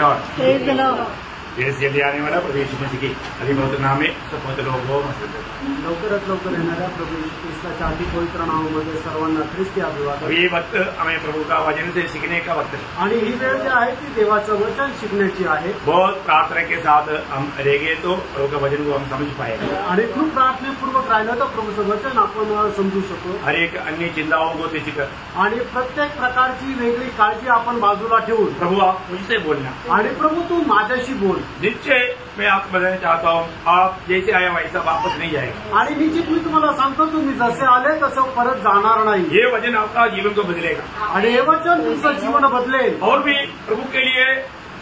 Praise the Lord. देश जल्दी आने वाला प्रभु यीशु मसीह की अभी बहुत नाम है सब बहुत लोगों लवकरात लवकर येणाऱ्या प्रभू येशू ख्रिस्ताच्या अति पवित्र नावामध्ये सर्वांना ख्रिस्ती अभिवादन। ये वक्त हमें प्रभु का वचन से सीखने का वक्त है आणि ही वेळ जी आहे ती देवाचं वचन शिकण्याची आहे। बहुत प्रार्थना के साथ हम रहेंगे तो प्रभु का वचन को हम समझ पाएंगे आणि खूप प्रार्थनेपूर्वक राहिलं तर प्रभूचं वचन आपण समजू शकतो। हर एक अन्य चिंताओं को त्याचीकर आणि प्रत्येक प्रकारची वेगळी काळजी आपण बाजूला ठेवून प्रभु आप मुझसे बोलना आणि प्रभू तू माझ्याशी बोल। निश्चय मैं आपको बताना चाहता हूँ आप जैसे आए वैसा वापस नहीं जाएगा आणि निश्चित मी तुम्हाला सांगतो तुम्ही जसे आले तसं परत जाणार नाही। ये वचन आपका जीवन को बदलेगा आणि हे वचन तुमचं जीवन बदलेल और भी प्रभु के लिए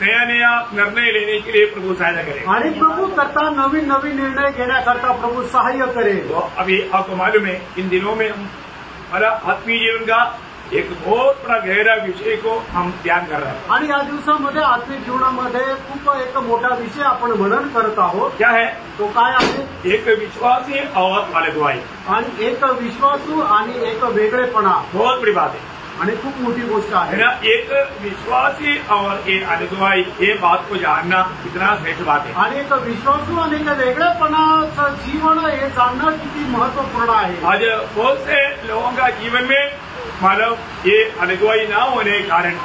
नया नया निर्णय लेने के लिए प्रभु सहायता करेगा आणि प्रभु करता नवीन नवीन निर्णय घेण्याकरता प्रभू सहाय्य करेल। तो अभी आपको मालूम है इन दिनों में हमारा आत्मीय जीवन का एक बहुत बड़ा गहरा विषय को हम ध्यान कर रहे हैं आणि या दिवसामध्ये आत्मिक जीवनामध्ये खूप एक मोठा विषय आपण मनन करत आहोत। क्या है तो काय आहे? एक विश्वासी और अलगवाई आणि एक विश्वासू आणि एक वेगळेपणा बहुत बड़ी बात है आणि खूप मोठी गोष्ट है आहे ना। एक विश्वासी और एक अलगवाई ये बात को जानना कितना श्रेष्ठ बात है आणि एक विश्वासू आणि एक वेगळेपणाचं जीवन हे जाणणं किती महत्वपूर्ण आहे। आज बहुत से लोगों का जीवन में मालूम ये अलगवाई ना होने के कारण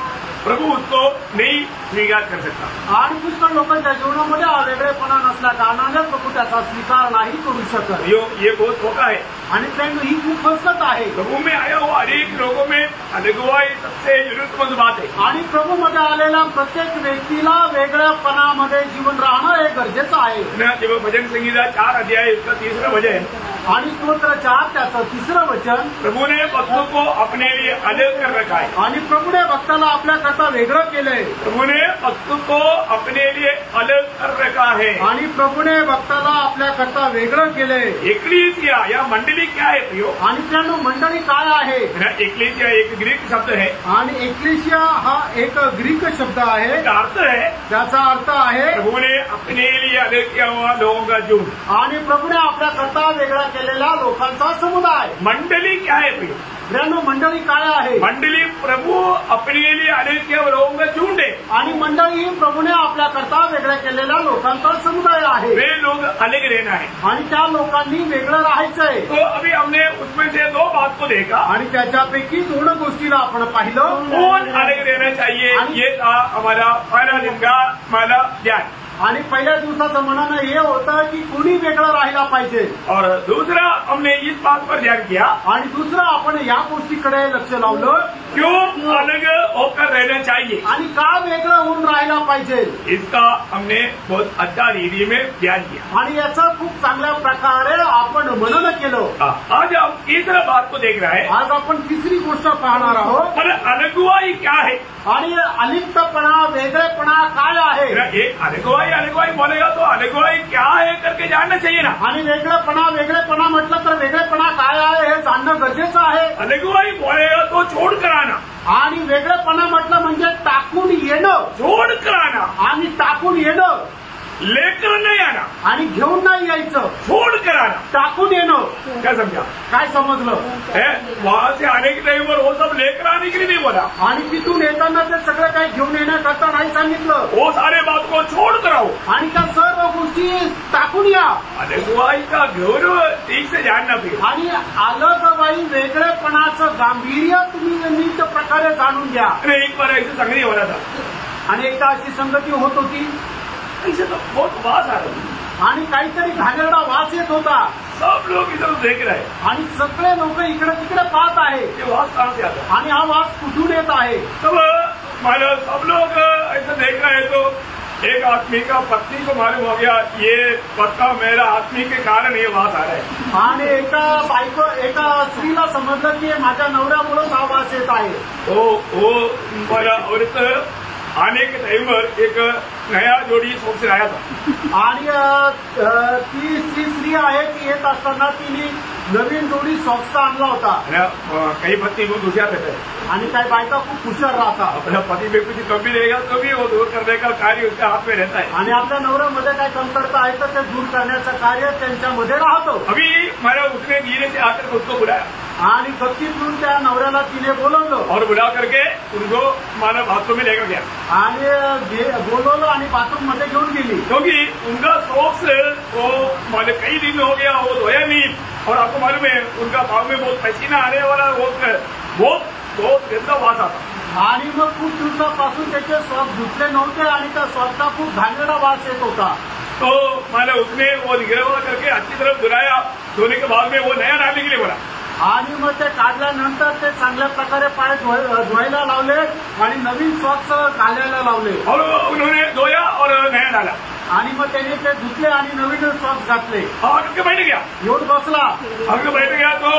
प्रभु उसको नहीं स्वीकार कर सकता आणि पुष्कळ लोकांच्या जीवनामध्ये हा वेगळेपणा नसल्या कारणाने प्रभू त्याचा स्वीकार नाही करू शकत। ये बहुत धोखा है आणि त्यामुळे ही खूप फसगत आहे। प्रभु में आया हुआ अनेक लोगों में अलगवाई सबसे जरूरतमंद बात है आणि प्रभूमध्ये आलेल्या प्रत्येक व्यक्तीला वेगळेपणामध्ये जीवन राहणं हे गरजेचं आहे। जब भजन संगीता 4 अध्याय इसका 3रा भजन आणि स्तोत्र 4 त्याचं 3रं वचन प्रभु ने भक्तों को अपने लिए अलग कर रखा है आणि प्रभूने भक्ताला आपल्याकरता वेगळं केलंय। प्रभु ने भक्तों को अपने लिए अलग कर रखा है आणि प्रभूने भक्ताला आपल्याकरता वेगळं केलंय। एक्लीसिया या मंडली क्या है प्रियो? आणि त्यानं मंडळी काय आहे? एक्लीसिया एक ग्रीक शब्द है आणि एक्लेशिया हा एक ग्रीक शब्द आहे। इसका अर्थ है त्याचा अर्थ आहे प्रभु ने अपने लिए अलग किया हुआ लोगों का झुंड। आणि प्रभूने आपल्याकरता वेगळा केलेला लोकांचा समुदाय। मंडली क्या है प्रियो? मंडळी काय आहे? मंडली प्रभु अपने लिए अलग किया हुआ लोगों का झुंड है आणि मंडळी प्रभूने आपल्याकरता वेगळ्या केलेल्या लोकांचा समुदाय आहे। वे लोग अलग रहना है आणि त्या लोकांनी वेगळं राहायचंय। तो अभी हमने उसमें से 2 बात को देखा आणि त्याच्यापैकी 2 गोष्टीला आपण पाहिलं। कौन अलग रहना चाहिए ये था हमारा पहला दिन का हमारा ध्यान। आणि पहिल्या दिवसाचं म्हणणं हे होतं की कुणी वेगळं राहायला पाहिजे। और दूसरा हमने इस बात पर ध्यान किया आणि दुसरं आपण या गोष्टीकडे लक्ष लावलं क्यों अलग होकर रहना चाहिए आणि का वेगळं होऊन राहायला पाहिजे इसका हमने बहुत अच्छा रीति में ध्यान किया आणि याचं खूप चांगल्या प्रकारे आपण मनन केलं। आज हम तीसरा बात को देख रहे हैं। आज आपण तिसरी गोष्ट पाहणार आहोत। अलगवाई क्या है आणि अलिप्तपणा वेगळेपणा काय आहे? एक अलगवाई बोलेगा तो अलगवाई क्या है करके जानना चाहिए ना। आणि वेगळेपणा म्हटलं तर वेगळेपणा काय आहे हे जाणणं गरजेचं आहे। अलगवाई बोलेगा तो छोड़ कर आना आणि वेगळेपणा म्हटलं म्हणजे टाकून येणं। छोड़ कर आना आणि टाकून येणं लेकर नहीं आना आणि घेऊन नाही यायचं। छोड़ कर आना टाकून येणं क्या समझा? काय समजलं? वहां से आने के टाइम पर वो सब लेकर आने के लिए नहीं बोला आणि तिथून येताना ते सगळं काही घेऊन येण्याकरता नाही सांगितलं। वो सारे बात को छोड़ कर आओ आणि त्या सर्व गोष्टी टाकून या। अलगवाई का गौरव ठीक से जानना भी आणि अलगवाई वेगळेपणाचं गांभीर्य तुम्ही नीट प्रकारे जाणून घ्या। एक बार ऐसी संगति हो रहा था आणि एकदा अशी संगती होत होती ऐसे तो बहुत वास आ रहा आणि काहीतरी घाणेरडा वास येत होता। सब लोग इधर देख रहे हैं आणि सगळे लोक इकडे तिकडे पाहत आहे ये वास कहाँ से आता आणि हा वास कुठून येत आहे। तब मानो सब लोग ऐसे देख रहे हैं तो एक आदमी का पत्नी को मालूम हो गया ये पक्का मेरा आदमी के कारण ये वास आ रहा है। आणि एका स्त्रीला समजलं की माझ्या नवऱ्यामुळेच हा वास येत आहे। वो मला औरत आने के टाइम पर एक नया जोड़ी शॉप से आया था आणि ती स्त्री आहे ती येत असताना तिने नवीन जोडी सॉक्सचा आणला होता। कई पत्नी को दुसियार रहता है आणि काही बायका खूप हुशार राहतात. अपना पति में कुछ कमी रहेगा तो भी वो दूर करने का कार्य उसके हाथ में रहता है. आणि आपल्या नवऱ्यामध्ये काही कमतरता आहे तर ते दूर करण्याचं कार्य त्यांच्यामध्ये राहतो. अभी माना उसने धीरे से आकर उसको बुलाया आणि गपचीप येऊन त्या नवऱ्याला तिने बोलवलं और बुला करके उनको माना बाथरूम में लेकर गया. आणि बोलवलं आणि बाथरूम मध्ये घेऊन गेली. क्योंकि उनका सॉक्स वो माने कई दिन हो गया वो धोया नहीं और आपको मालूम है उनका पाँव में बहुत पसीना आने वाला बहुत गंदा वास आता. आणि मग खूप दिवसापासून त्याचे सॉक्स धुतले नव्हते आणि त्या सॉक्सचा खूप घाणेरडा वास येत होता. तो माना उसने वो निगरावा करके अच्छी तरफ धुलाया. धोने के बाद में वो नया डालने के लिए बोला. आणि मग ते काढल्यानंतर ते चांगल्या प्रकारे पाय धुवायला लावले आणि नवीन सॉक्स घालायला लावले. और उन्होंने धोया और नया डाला. आणि मग त्याने ते धुतले आणि नवीन सॉक्स घातले. और उनके बैठ गया. येऊन बसला. आगे बैठ गया तो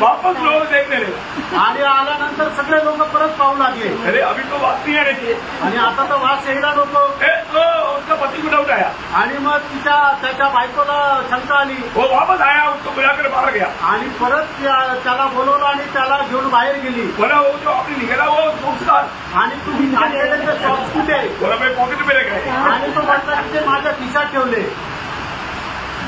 वापस लोग देखने लगे. आणि आल्यानंतर सगळे लोक परत पाहू लागले. अरे अभी तो वास नहीं आने चाहिए. आणि आता तर वास यायला नको. तो उसका पति को डाउट आया. आणि मग त्याच्या बायकोला शंका आली. वो वापस आया उसको बुलाकर बाहर गया. आणि परत त्याला बोलवलं आणि त्याला घेऊन बाहेर गेली. बोला वो जो आपने निघाला वो सॉक्स आणि तुम्ही घातलेले ते सॉक्स कुठे. बोला मैं पॉकेट में रखे. आणि तो म्हटला की ते माझ्या खिशात ठेवले.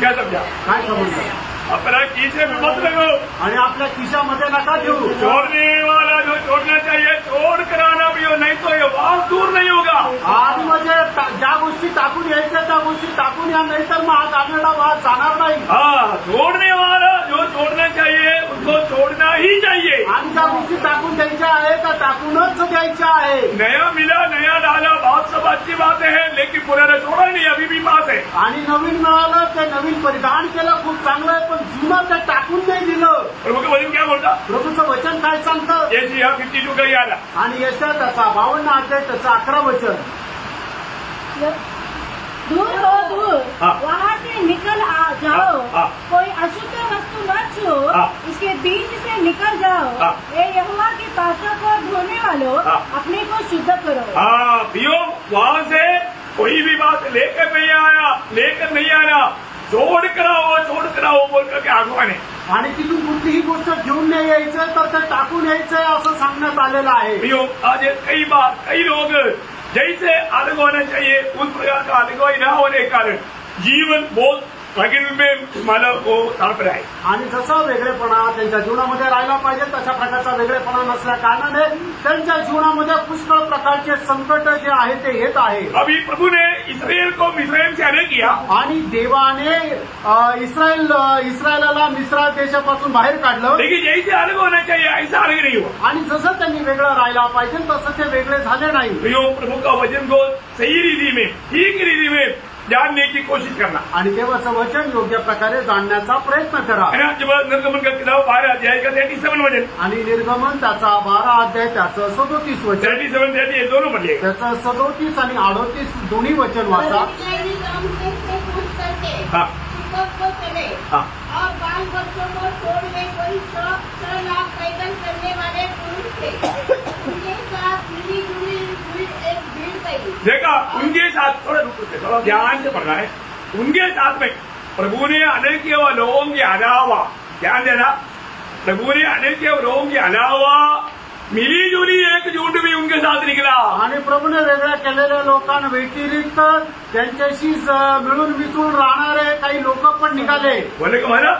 क्या समझा. काय समजलं. अपना खीसे में मत लगो. आणि आपल्या खिशामध्ये नका ठेवू. छोड़ने वाला जो छोड़ना चाहिए छोड़ कर आना भी हो नहीं तो ये वास दूर नहीं होगा. आणि म्हणजे ज्या गोष्टी टाकून यायच्या त्या गोष्टी टाकून या नाही तर मग हा घाणेरडा वास जाणार नाही. हाँ छोड़ने वाला जो छोड़ना चाहिए उसको छोड़ना ही चाहिए. आणि ज्या गोष्टी टाकून द्यायच्या आहे त्या टाकूनच द्यायच्या आहे. नया मिला नया डाला बहुत सब अच्छी बातें हैं लेकिन पुराना छोड़ा नहीं अभी भी पास है. आणि नवीन मिळालं ते नवीन परिधान केलं खूप चांगलं आहे पण जुनं ते टाकून नाही दिलं. प्रभु के वचन क्या बोलता. प्रभूचं वचन काय सांगतं. यशायाह 52 का याद आणि यशा त्याचा 52 अध्याय त्याचं 11 वचन. दूर हो दूर वहाँ से निकल जाओ. कोई अशुद्ध वस्तु न छो. इसके बीच से निकल जाओ. ये यहोवा के पासों को धोने वालों अपने को शुद्ध करो. हाँ पियो वहाँ से कोई भी बात लेकर नहीं आना छोड़ कराओ बोल करके आगवाने. आणि तिथून कुठलीही गोष्ट घेऊन नाही यायचं तर ते टाकून यायचंय असं सांगण्यात आलेलं आहे. पियो आज कई लोग जैसे अलग होना चाहिए उस प्रकार का अलग न होने के कारण जीवन बहुत प्रगति में मला वो तडप आहे. आणि जसा वेगळेपणा त्यांच्या जीवनामध्ये राहिला पाहिजे तशा प्रकारचा वेगळेपणा नसल्या कारणाने त्यांच्या जीवनामध्ये पुष्कळ प्रकारचे संकट जे आहे ते येत आहे. अभी प्रभु ने इस्राएल को मिस्र से अलग किया. आणि देवाने इस्रायलला मिस्र देशापासून बाहेर काढलं. लेकिन जैसे अलग होना चाहिए ऐसा अलग नहीं हुआ. आणि जसं त्यांनी वेगळं राहायला पाहिजे तसं ते वेगळे झाले नाही. प्रभु का वचन को सही रीति में ठीक रीति में जानने की कोशिश करना. आणि देवाचं वचन योग्य प्रकारे जाणण्याचा प्रयत्न करा. जब निर्गमन का किताब 12 अध्याय का 37 वचन आणि निर्गमन त्याचा 12 अध्याय त्याचं 37 वचन 37 दोनों पढ़िए. त्याचं 37 आणि 38 दोन्ही वचन वाचा. और बाल बच्चों को छोड़ ले कोई 6 लाख पैदल करने वाले पुरुष थे. उनके साथ मिली जुली एक भीड़ गई. देखा उनके साथ थोड़ा ध्यान से पढ़ना है. उनके साथ में प्रभु ने अनेक लोगों के अलावा ध्यान देना. प्रभु ने अनेक लोगों के अलावा मिली जुली एक झूठ भी उनके साथ निकला. आणि प्रभूने वेगळ्या केलेल्या लोकांना व्यतिरिक्त त्यांच्याशी मिळून मिसळून राहणारे काही लोक पण निघाले. बोले का मला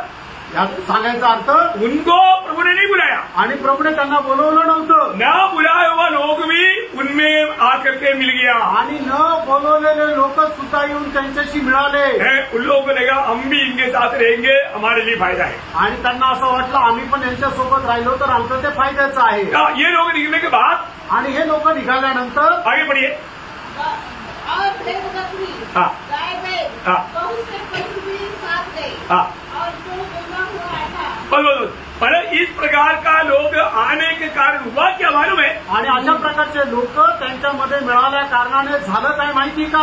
यात सांगायचा अर्थ उनको प्रभु ने नहीं बुलाया. आणि प्रभूने त्यांना बोलवलं नव्हतं. न बुलाया हुआ लोग भी उनमें आकर के मिल गया. आणि न बोलवलेले लोक सुद्धा येऊन त्यांच्याशी मिळाले. उन लोगों को लगा हम भी इनके साथ रहेंगे हमारे लिए फायदा है. आणि त्यांना असं वाटलं आम्ही पण यांच्यासोबत राहिलो तर आमचं ते फायद्याचं आहे. ये लोग निघने के बाद आणि हे लोक निघाल्यानंतर आगे बढ़िए. और गाय बैल बहुत से पशु भी साथ गए. और जो गुना हुआ था पर इस प्रकार का लोग आने के कारण हुआ क्या मालूम है. आणि अशा प्रकारचे लोक त्यांच्यामध्ये मिळाल्या कारणाने झालं काय माहिती का.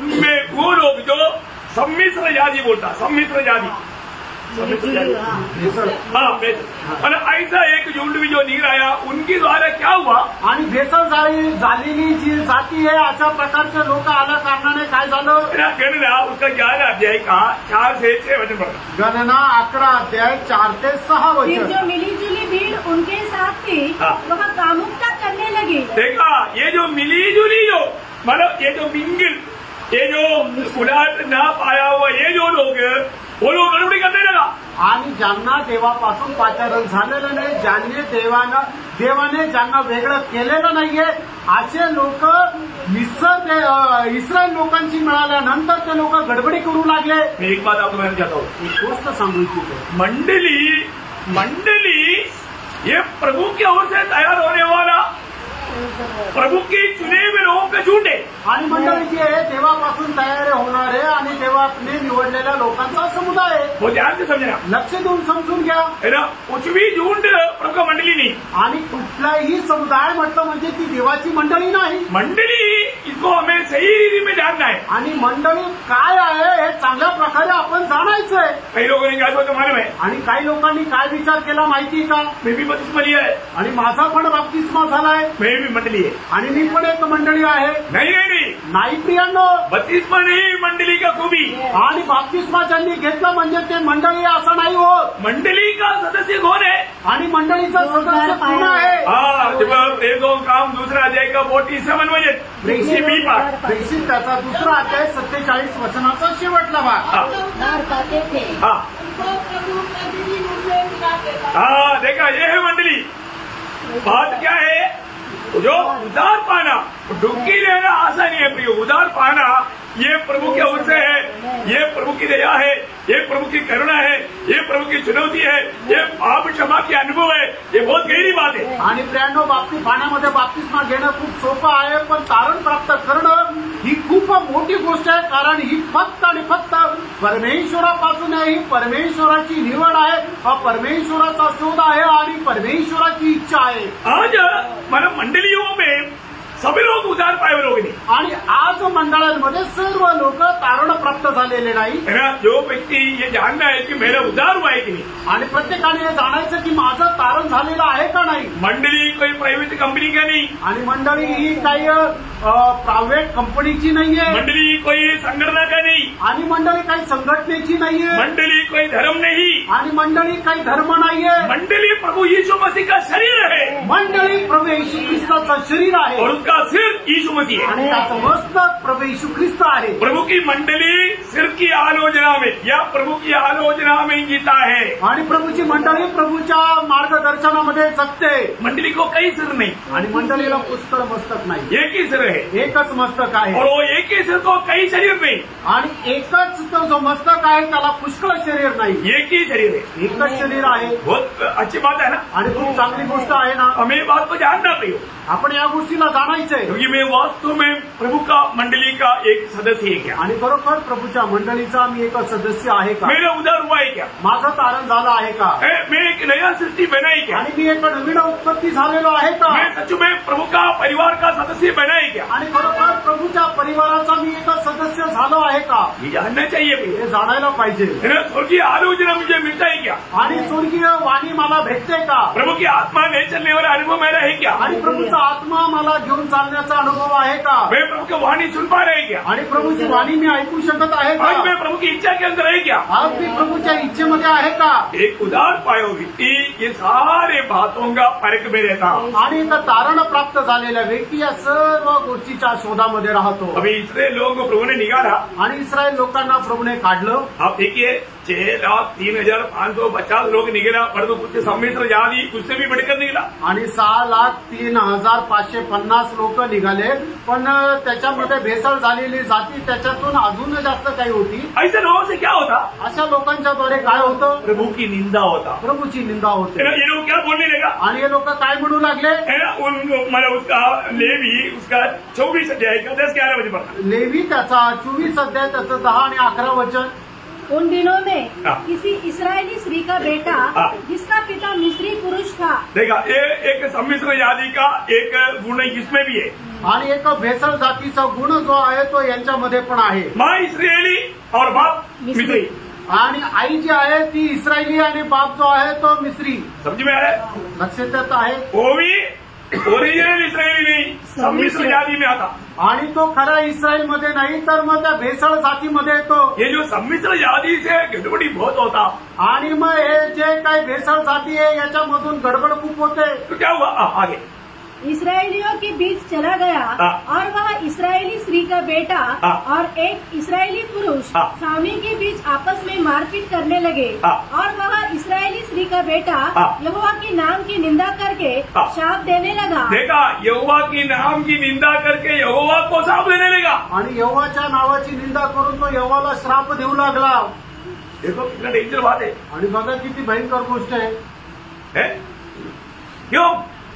उनमें वो लोग जो सम्मिश्र जाति बोलता संमिश्र जाति हाँ और ऐसा एक झुंड भी जो निघ आया उनकी द्वारा क्या हुआ. आणि भेसळ झालेली जी जाती आहे अशा प्रकारचे लोक आल्या कारणाने काय झालं. गणना उसका 11 अध्याय का 4 से 6 वचन पढ़ना. गणना 11 अध्याय 4 ते 6 वचन. जो मिली जुली भीड़ उनके साथ थी, वह कामुकता करने लगी। देखा, ये जो मिली जुली जो मतलब ये जो मिंगिल, ये जो उलट ना पाया हुआ ये जो लोग, वो लोग गडबडी करने लगा। आणि ज्यांना देवापासून पाचारण झालेलं नाही, ज्यांनी देवाने ज्यांना वेगळं केलेलं नाहीये, असे लोक इस्रायल लोकांशी मिळाल्यानंतर ते लोक गडबडी करू लागले। मी एक बात आपको चाहता हूँ, एक गोष्ट सांगू इच्छितो। मंडली ये प्रभु की ओर से तैयार होने वाला प्रभु की चुने हुए लोगों का झुंड है। आणि मंडळी जी आहे देवापासून तयार होणारे आणि देवाने निवडलेल्या लोकांचा समुदाय आहे। वो ध्यान से समझना, लक्ष देऊन समजून घ्या, है ना। कुछ भी झुंड प्रभु का मंडली नहीं। आणि कुठलाही समुदाय म्हटलं म्हणजे ती देवाची मंडळी नाही। मंडली इसको हमें सही रीति में जानना है। आणि मंडळी काय आहे हे चांगल्या प्रकारे आपण जाणायचंय। कई लोगों ने क्या सोचा मालूम है? आणि काही लोकांनी काय विचार केला माहिती का? मैं भी बपतिस्मा लिया है आणि माझा पण बाप्तिस्मा झालाय, मैं भी मंडली है। आणि मी पण एक मंडळी आहे। नहीं नहीं नहीं, नाही प्रियांनो, बपतिस्मा नहीं मंडली का खूबी। आणि बाप्तिस्मा ज्यांनी घेतलं म्हणजे ते मंडळी असं नाही होत। मंडली का सदस्य कौन है? आणि मंडळीचा सदस्य कोण आहे? एक काम दूसरा अध्याय का 47 वचन, प्रेषित त्याचा दुसरा अध्याय 47 वचनाचा शेवटला भाग। हाँ देखा, ये है मंडली। बात क्या है? जो उधार पाना, डुबकी लेना आसानी है प्रियो, उधार पाना ये प्रभु के ओर से है, ये प्रभु की दया है, ये प्रभु की करुणा है, ये प्रभु की चुनौती है, ये पाप क्षमा की अनुभव है, ये बहुत गहरी बात है। आणि प्रियांनो, पाण्यामध्ये बाप्तिस्मा घेणं खूप सोपं आहे, पण तारण प्राप्त करणं ही खूप मोठी गोष्ट आहे, कारण ही फक्त आणि फक्त परमेश्वरापासून आहे। ही परमेश्वराची निवड आहे, हा परमेश्वराचा शोध आहे आणि परमेश्वराची इच्छा आहे। आज मला मंडलियों में सभी लोग उधार पाए हुए लोग नहीं। आणि आज मंडळांमध्ये सर्व लोक तारण प्राप्त झालेले नाही। जो व्यक्ती ये जानना है कि मेरा उधार हुआ है कि नहीं, आणि प्रत्येकाने हे जाणायचं की माझं तारण झालेलं आहे का नाही। मंडली कोई प्राइवेट कंपनी का नहीं, आणि मंडळी ही काही प्रायव्हेट कंपनीची नाहीये, मंडली कोई संगठना का नहीं, आणि मंडळी काही संघटनेची नाहीये, मंडली कोई धर्म नहीं, आणि मंडळी काही धर्म नाहीये। मंडली प्रभु यीशु मसीह का शरीर है। मंडळी प्रभू येशू ख्रिस्ताचं शरीर आहे, और उसका सिर यीशु मसीह है, आणि त्याचं मस्तक प्रभू येशू ख्रिस्त आहे। प्रभु की मंडली सिर की आलोचना में या प्रभु की आलोचना में जीता है, आणि प्रभूची मंडळी प्रभूच्या मार्गदर्शनामध्ये जगते। मंडली को कई सिर नहीं, आणि मंडळीला पुष्कळ मस्तक नाही, एक ही सिर है, एकच मस्तक आहे। और वो एक ही सिर को कई शरीर नहीं, आणि एकच तो जो मस्तक आहे त्याला पुष्कळ शरीर नाही, एक ही शरीर है, एकच शरीर आहे। बहुत अच्छी बात है ना, आणि खूप चांगली गोष्ट आहे ना। हमें बात को जानना चाहिए, आपण या गोष्टीला जाणायचंय, क्योंकि मैं वास्तव में प्रभु का मंडली का एक सदस्य है क्या, आणि खरोखर प्रभूच्या मंडळीचा मी एक सदस्य आहे का, मेरा उधार हुआ है क्या, माझं तारण झालं आहे का, मैं एक नया सृष्टि बना है क्या, आणि मी एक नवीन उत्पत्ती झालेलो आहे का, मैं सच में प्रभु का परिवार का सदस्य बना है क्या, आणि खरोखर प्रभूच्या परिवाराचा मी एक सदस्य झालो आहे का, ये जानना चाहिए भैया, हे जाणायला पाहिजे। स्वर्गीय आलोचना मुझे मिलता है क्या, आणि स्वर्गीय वाणी मला भेटते का, प्रभु की आत्मा ले चलने वाला अनुभव मेरा है क्या, आणि प्रभूचा आत्मा मला घेऊन चालण्याचा अनुभव आहे का, मैं प्रभु की वाणी सुन पा रहे क्या, आणि प्रभूची वाणी मी ऐकू शकत आहे का, आज मैं प्रभु की इच्छा के अंदर है क्या, आज मी प्रभूच्या इच्छेमध्ये आहे का। एक उधार पायो व्यक्ति ये सारे बातों का फर्क में रहता, आणि एक तारण प्राप्त झालेल्या व्यक्ती या सर्व गोष्टीच्या शोधामध्ये राहतो। अभी इतने लोगों को प्रभु ने निकाला, आणि इस्रायल लोकांना प्रभूने काढलं। आप देखिए 6,03,550 लोग निकला, परंतु कुछ संमिश्र जाति उससे भी बढ़कर निकला, आणि 6,03,550 लोक निघाले, पण त्याच्यामध्ये भेसळ झालेली जाती त्याच्यातून अजून जास्त काही होती। ऐसे लोगों से क्या होता, अशा लोकांच्या द्वारे काय होतं, प्रभु की निंदा होता, प्रभूची निंदा होते। ये लोग क्या बोलने लगा, आणि हे लोक काय म्हणू लागले, है ना, मतलब उसका लेवी उसका 24 अध्याय का 10-11 बजे पढ़ा, लेवी त्याचा 24 अध्याय त्याचं 10 आणि 11 वचन। उन दिनों में किसी इस्राएली स्त्री का बेटा जिसका पिता मिस्री पुरुष था, देखा ये एक सम्मिश्र जाति का एक गुण इसमें भी है, आणि एक भेसळ जातीचा गुण जो आहे तो यांच्यामध्ये पण आहे। माँ इस्राएली और बाप मिस्री, आणि आई जी आहे ती इस्रायली आणि बाप जो आहे तो मिस्री। समझ में आ रहा है, लक्षात येत आहे, वो भी ओरिजिनल इसराइली नहीं, सम्मिश्र जाति में आता। आणि तो खरा इस्रायल मध्ये नाही तर मग त्या भेसळ जातीमध्ये येतो। ये जो सम्मिश्र जाति से गड़बड़ी बहुत होता, आणि मग हे जे काही भेसळ जाती आहे याच्यामधून गडबड खूप होते। तो क्या हुआ आगे इसराइलियों के बीच चला गया और वह इस्राएली स्त्री का बेटा और एक इस्राएली पुरुष स्वामी के बीच आपस में मारपीट करने लगे और वह इस्राएली स्त्री का बेटा यहोवा के नाम की निंदा करके शाप देने लगा। देखा, यहोवा की नाम की निंदा करके यहोवा को शाप देने लगा आणि यहोवाच्या नावाची निंदा करून तो यहोवाला श्राप देऊ लागला। देखो कितना डेंजर बात है। आणि बघा किती भयंकर गोष्ट आहे। क्यों?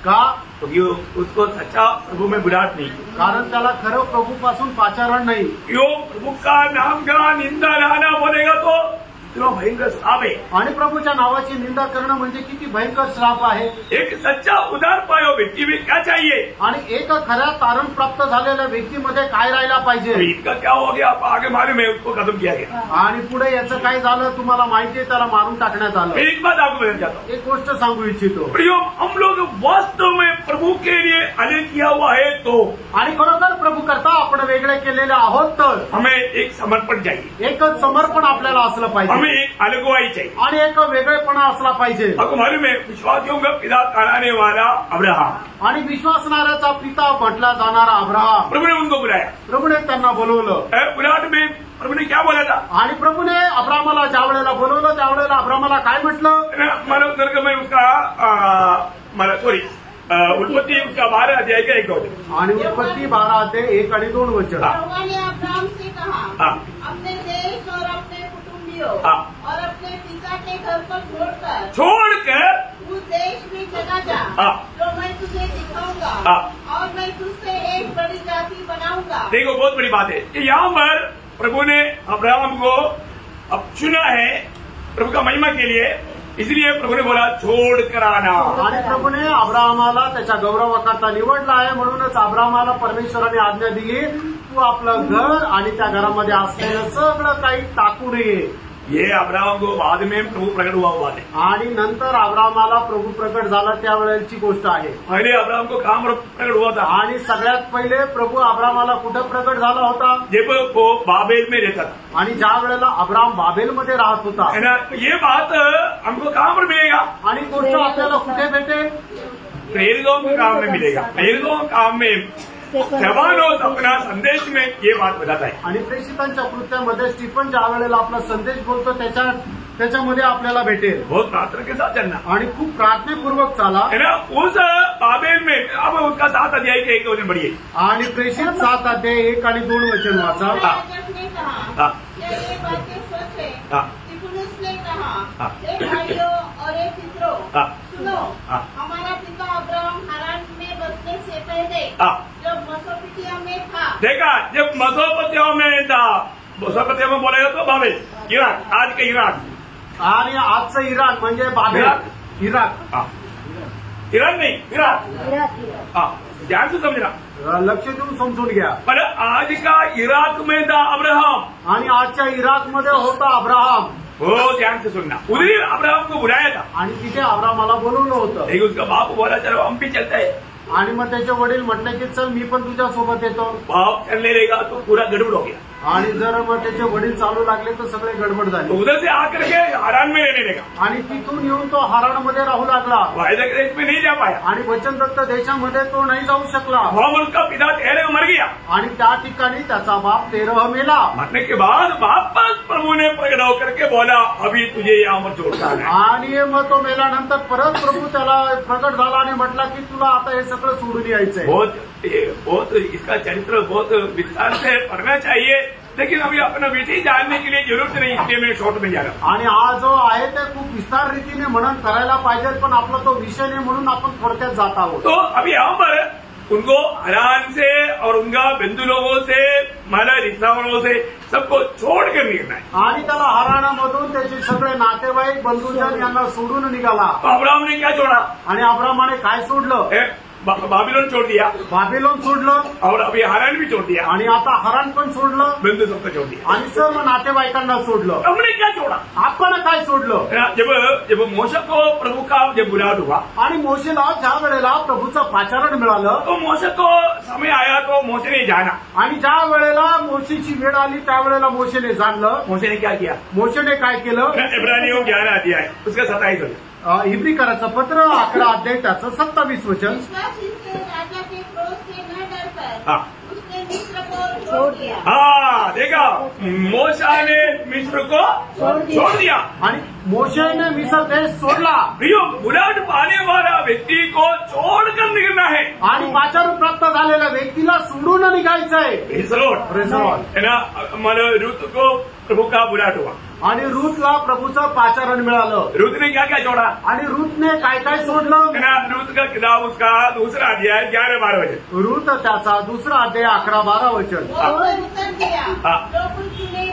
का? क्योंकि उसको सच्चा प्रभु में बुराट नहीं, कारण त्याला खरं प्रभूपासून पाचारण नाही। क्यों? प्रभु का नाम का निंदा लाना बोलेगा तो इतना भयंकर श्राप है। आणि प्रभूच्या नावाची निंदा करणं म्हणजे किती भयंकर श्राप आहे। एक सच्चा उदार पायो व्यक्ति में क्या चाहिए? आणि एक खऱ्या तारण प्राप्त झालेल्या व्यक्तीमध्ये काय राहायला पाहिजे? इनका क्या हो गया आप आगे मालूम है, उसको खत्म किया गया। आणि पुढे याचं काय झालं तुम्हाला माहिती आहे, त्याला मारून टाकण्यात आलं। एक बात आपको बताना चाहता हूँ, एक गोष्ट सांगू इच्छितो। प्रियो, हम लोग वास्तव में प्रभु के लिए अलग किया हुआ है तो, आणि खरोखर प्रभु करता आपण वेगळे केलेले आहोत तर हमें एक समर्पण चाहिए, एकच समर्पण आपल्याला असलं पाहिजे, हमें एक अलगवाई चाहिए आणि एक वेगळेपणा असला पाहिजे। आपको मालूम है विश्वासियों का पिता कहलाने वाला अब्राहम, आणि विश्वासणाऱ्याचा पिता म्हटला जाणारा अब्राहम, प्रभु ने उनको बुलाया। प्रभूने त्यांना बोलवलं। बुलाहट में प्रभु ने क्या बोला था? आणि प्रभूने अब्राहमाला ज्या वेळेला बोलवलं त्यावेळेला अब्राहमाला काय म्हटलं? मानव नरक में उसका उत्पत्ति उसका 12 अध्याय का 1 वचन, आणि उत्पत्ती 12 ते 1 आणि 2 वचन। यहोवा ने अब्राहम से कहा, अपने देश और अपने कुटुंबियों और अपने पिता के घर को छोड़कर उस देश में चला जा जो मैं तुझे दिखाऊंगा और मैं तुझसे एक बड़ी जाति बनाऊंगा। देखो, बहुत बड़ी बात है कि यहाँ पर प्रभु ने अब्राहम को अब चुना है प्रभु का महिमा के लिए, इसलिए प्रभु ने बोला छोड़ कर आना। आणि प्रभूने अब्राहमाला त्याच्या गौरवाकरता निवडला आहे, म्हणूनच अब्राहमाला परमेश्वराने आज्ञा दिली, तू आपलं घर आणि त्या घरामध्ये असलेलं सगळं काही टाकून ये। ये अब्राहम को बाद में प्रभु प्रकट हुआ है, आणि नंतर अब्राहमाला प्रभू प्रकट झाला त्यावेळेची गोष्ट आहे। पहले अब्राहम को कहाँ प्रकट हुआ था? आणि सगळ्यात पहिले प्रभू अब्राहमाला कुठं प्रकट झाला होता? जब वो बाबेल में रहता था। आणि ज्या वेळेला अब्राहम बाबेलमध्ये राहत होता, है ना, ये बात हमको कहाँ पर मिलेगा? आणि गोष्ट आपल्याला कुठे भेटेल? प्रेरितों के काम में मिलेगा। प्रेरितों के काम में स्तेफानोस अपना संदेश में ये बात बताता है। आणि प्रेषितांच्या कृत्यामध्ये स्टीफन ज्या वेळेला आपला संदेश बोलतो त्याच्यामध्ये आपल्याला भेटेल। बहुत प्रार्थना के साथ चलना आणि खूप प्रार्थनेपूर्वक चाला। है ना, उस बाबेल में अब उसका 7 अध्याय के 1 वचन पढ़िए। आणि प्रेषित 7 अध्याय 1 आणि 2 वचन वाचा। ये बातें सच है। स्तिफनुस ने कहा, हे भाइयों और हे मित्रों, सुनो, हमारा पिता अब्राहम हारान में बसने से पहले जब मेसोपोटामिया में था। देखा, जब मेसोपोटामिया में था, मेसोपोटामिया में बोलेगा तो बाबेल, इराक, आज का इराक, आणि आजचं इराक म्हणजे बाबेल, इराक, इराक नहीं, इराक। ध्यान से समझना, लक्ष देऊन समजून घ्या। पर आज का इराक में था अब्राहम, आणि आजच्या इराक मध्ये होता अब्राहम। हो, ध्यान से सुनना, उन्हीं अब्राहम को बुलाया था, आणि तिथे अब्राहमाला बोलवलं होतं। लेकिन उसका बाप बोला चलो हम भी चलते हैं। आणि मग त्याचे वडील म्हटले की चल मी पण तुझ्या सोबत येतो। बाप चलने रहेगा तो पूरा गड़बड़ हो गया, आणि जर मग त्याचे वडील चालू लागले तर सगळे गडबड तो झाली। उधर से आकर के हारान में रहने लगा, आणि तिथून येऊन तो हारानमध्ये राहू लागला, वायदा के देश में नहीं जा पाया, आणि वचनदत्त देशामध्ये तो नाही जाऊ शकला। वहां पर उसका पिता तेरह मर गया, आणि त्या ठिकाणी त्याचा बाप 13 मेला। मरने के बाद वापस प्रभु ने प्रकट होकर के बोला अभी तुझे यहाँ पर छोड़ता है। आणि मग तो मेल्यानंतर परत प्रभू त्याला प्रकट झाला आणि म्हटला की तुला आता हे सगळं सोडून यायचंय। बहुत इसका चरित्र बहुत विस्तार से पढ़ना चाहिए, लेकिन अभी अपना विषय जानने के लिए जरूरत नहीं, इसलिए मैं शॉर्ट में जा रहा हूँ। आणि हा जो आहे ते खूप विस्तार रीतीने म्हणून करायला पाहिजे, पण आपला तो विषय नाही म्हणून आपण थोडक्यात जात आहोत। तो अभी यहाँ पर उनको हरान से और उनका बंधु लोगों से, माला रिश्तेदारों से सबको छोड़ कर निकलना है। आणि त्याला हराणामधून त्याचे सगळे नातेवाईक बंधुजन यांना सोडून निघाला। तो अब्राहम ने क्या छोड़ा? आणि अब्राहमाने काय सोडलं? बाबिलोन छोड़ दिया, बाबिलोन सोडलं और अभी हारान भी छोड़ दिया, आणि आता हरान पण सोडलं बंधु सबको छोड़ दिया. आणि सर्व नातेवाईकांना सोडलं. हमने क्या छोड़ा? आपण काय सोडलं? जब मोशे को प्रभु का जब बुलाहट हुआ, आणि मोशेला ज्या वेळेला प्रभूचं पाचारण मिळालं, तो मोशे को समय आया तो मोशे ने जाना. आणि ज्या वेळेला मोशेची वेळ आली त्यावेळेला मोशेने जाणलं. मोशे ने क्या किया? मोशेने काय केलं? इब्रानियों 11 अध्याय उसका 27 वचन. इब्रिकराचं पत्र 11 अध्याय त्याचं 27 वचन. विश्वासी से राजा के क्रोध से न डरकर हाँ. उसने मिस्र को छोड़ दिया. हाँ, देखा, मोशे ने मिस्र को छोड़ दिया. आणि मोशेने मिस्र देश सोडला. प्रियो, बुलाहट पाने वाला व्यक्ति को छोड़कर निकलना है. आणि पाचारण प्राप्त झालेल्या व्यक्तीला सोडून निघायचंय. Praise the Lord. Praise the Lord. है ना, हमारे रूत को प्रभु का बुलाहट हुआ. आणि रूथला प्रभूचं पाचारण मिळालं. रूत ने क्या क्या छोड़ा? आणि रूथने काय काय सोडलं? है ना, रूत का किताब उसका 2 अध्याय 11-12 वचन. रूथ त्याचा 2 अध्याय 11-12 वचन. वो उत्तर दिया, हाँ. जो कुछ तूने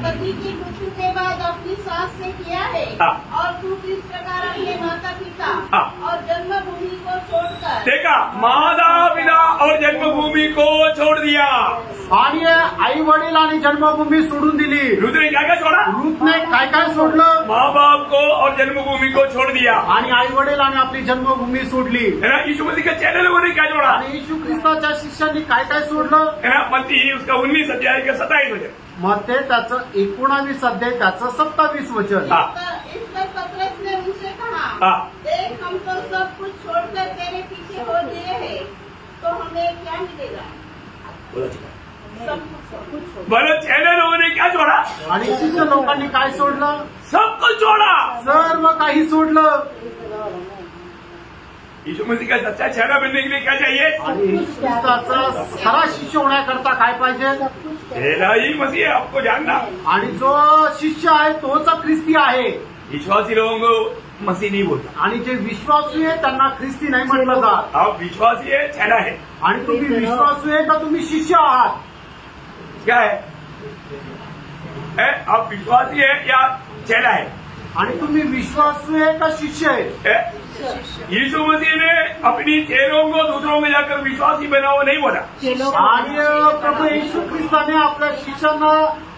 पति की मृत्यु के बाद अपनी सास से किया है, हाँ. और तू किस प्रकार अपने माता पिता हाँ. और जन्मभूमि को छोड़कर देखा, माता पिता और जन्मभूमि को छोड़ दिया. आणि आई वडील आणि जन्मभूमी सोडून दिली. रूत ने क्या क्या छोड़ा? रूथने काय काय सोडलं? माँ बाप को और जन्मभूमि को छोड़ दिया. आणि आई वडील आणि आपली जन्मभूमी सोडली. है ना, यीशु मसीह के चेले लोगों ने क्या छोड़ा? आणि येशू ख्रिस्ताच्या शिष्यांनी काय काय सोडलं? है ना, मत्ती उसका 19 अध्याय का 27 वचन. मग ते त्याचं 19 अध्याय त्याचं 27 वचन. हाँ. इस पर पतरस ने उनसे कहा, हाँ. देख, हम तो सब कुछ छोड़कर तेरे पीछे हो दिए हैं, तो हमें क्या मिलेगा? सब कुछ छोड़. बरं, चेले लोगों ने क्या छोड़ा? आणि शिष्य लोकांनी काय सोडलं? सब कुछ छोड़ा. सर्व काही सोडलं. यीशु मसीह का सच्चा चेहरा बनने के लिए क्या चाहिए? आणि येशू ख्रिस्ताचा खरा शिष्य होण्याकरता काय पाहिजे? चेहरा ही मसीह है, आपको जानना. आणि जो शिष्य आहे तोच ख्रिस्ती आहे. विश्वासी लोगों को मसीह नहीं बोलता. आणि जे विश्वासू आहे त्यांना ख्रिस्ती नाही म्हटलं जात. आप विश्वासी है, चेहरा है. आणि तुम्ही विश्वासू आहे का तुम्ही शिष्य आहात? क्या है? आप विश्वासी है या चेहरा है? आणि तुम्ही विश्वासू आहे का शिष्य आहे? यीशु मसीह ने अपनी चेलों को दूसरों में जाकर विश्वासी बनाओ नहीं बोला. आणि प्रभू येशू ख्रिस्ताने आपल्या शिष्यांना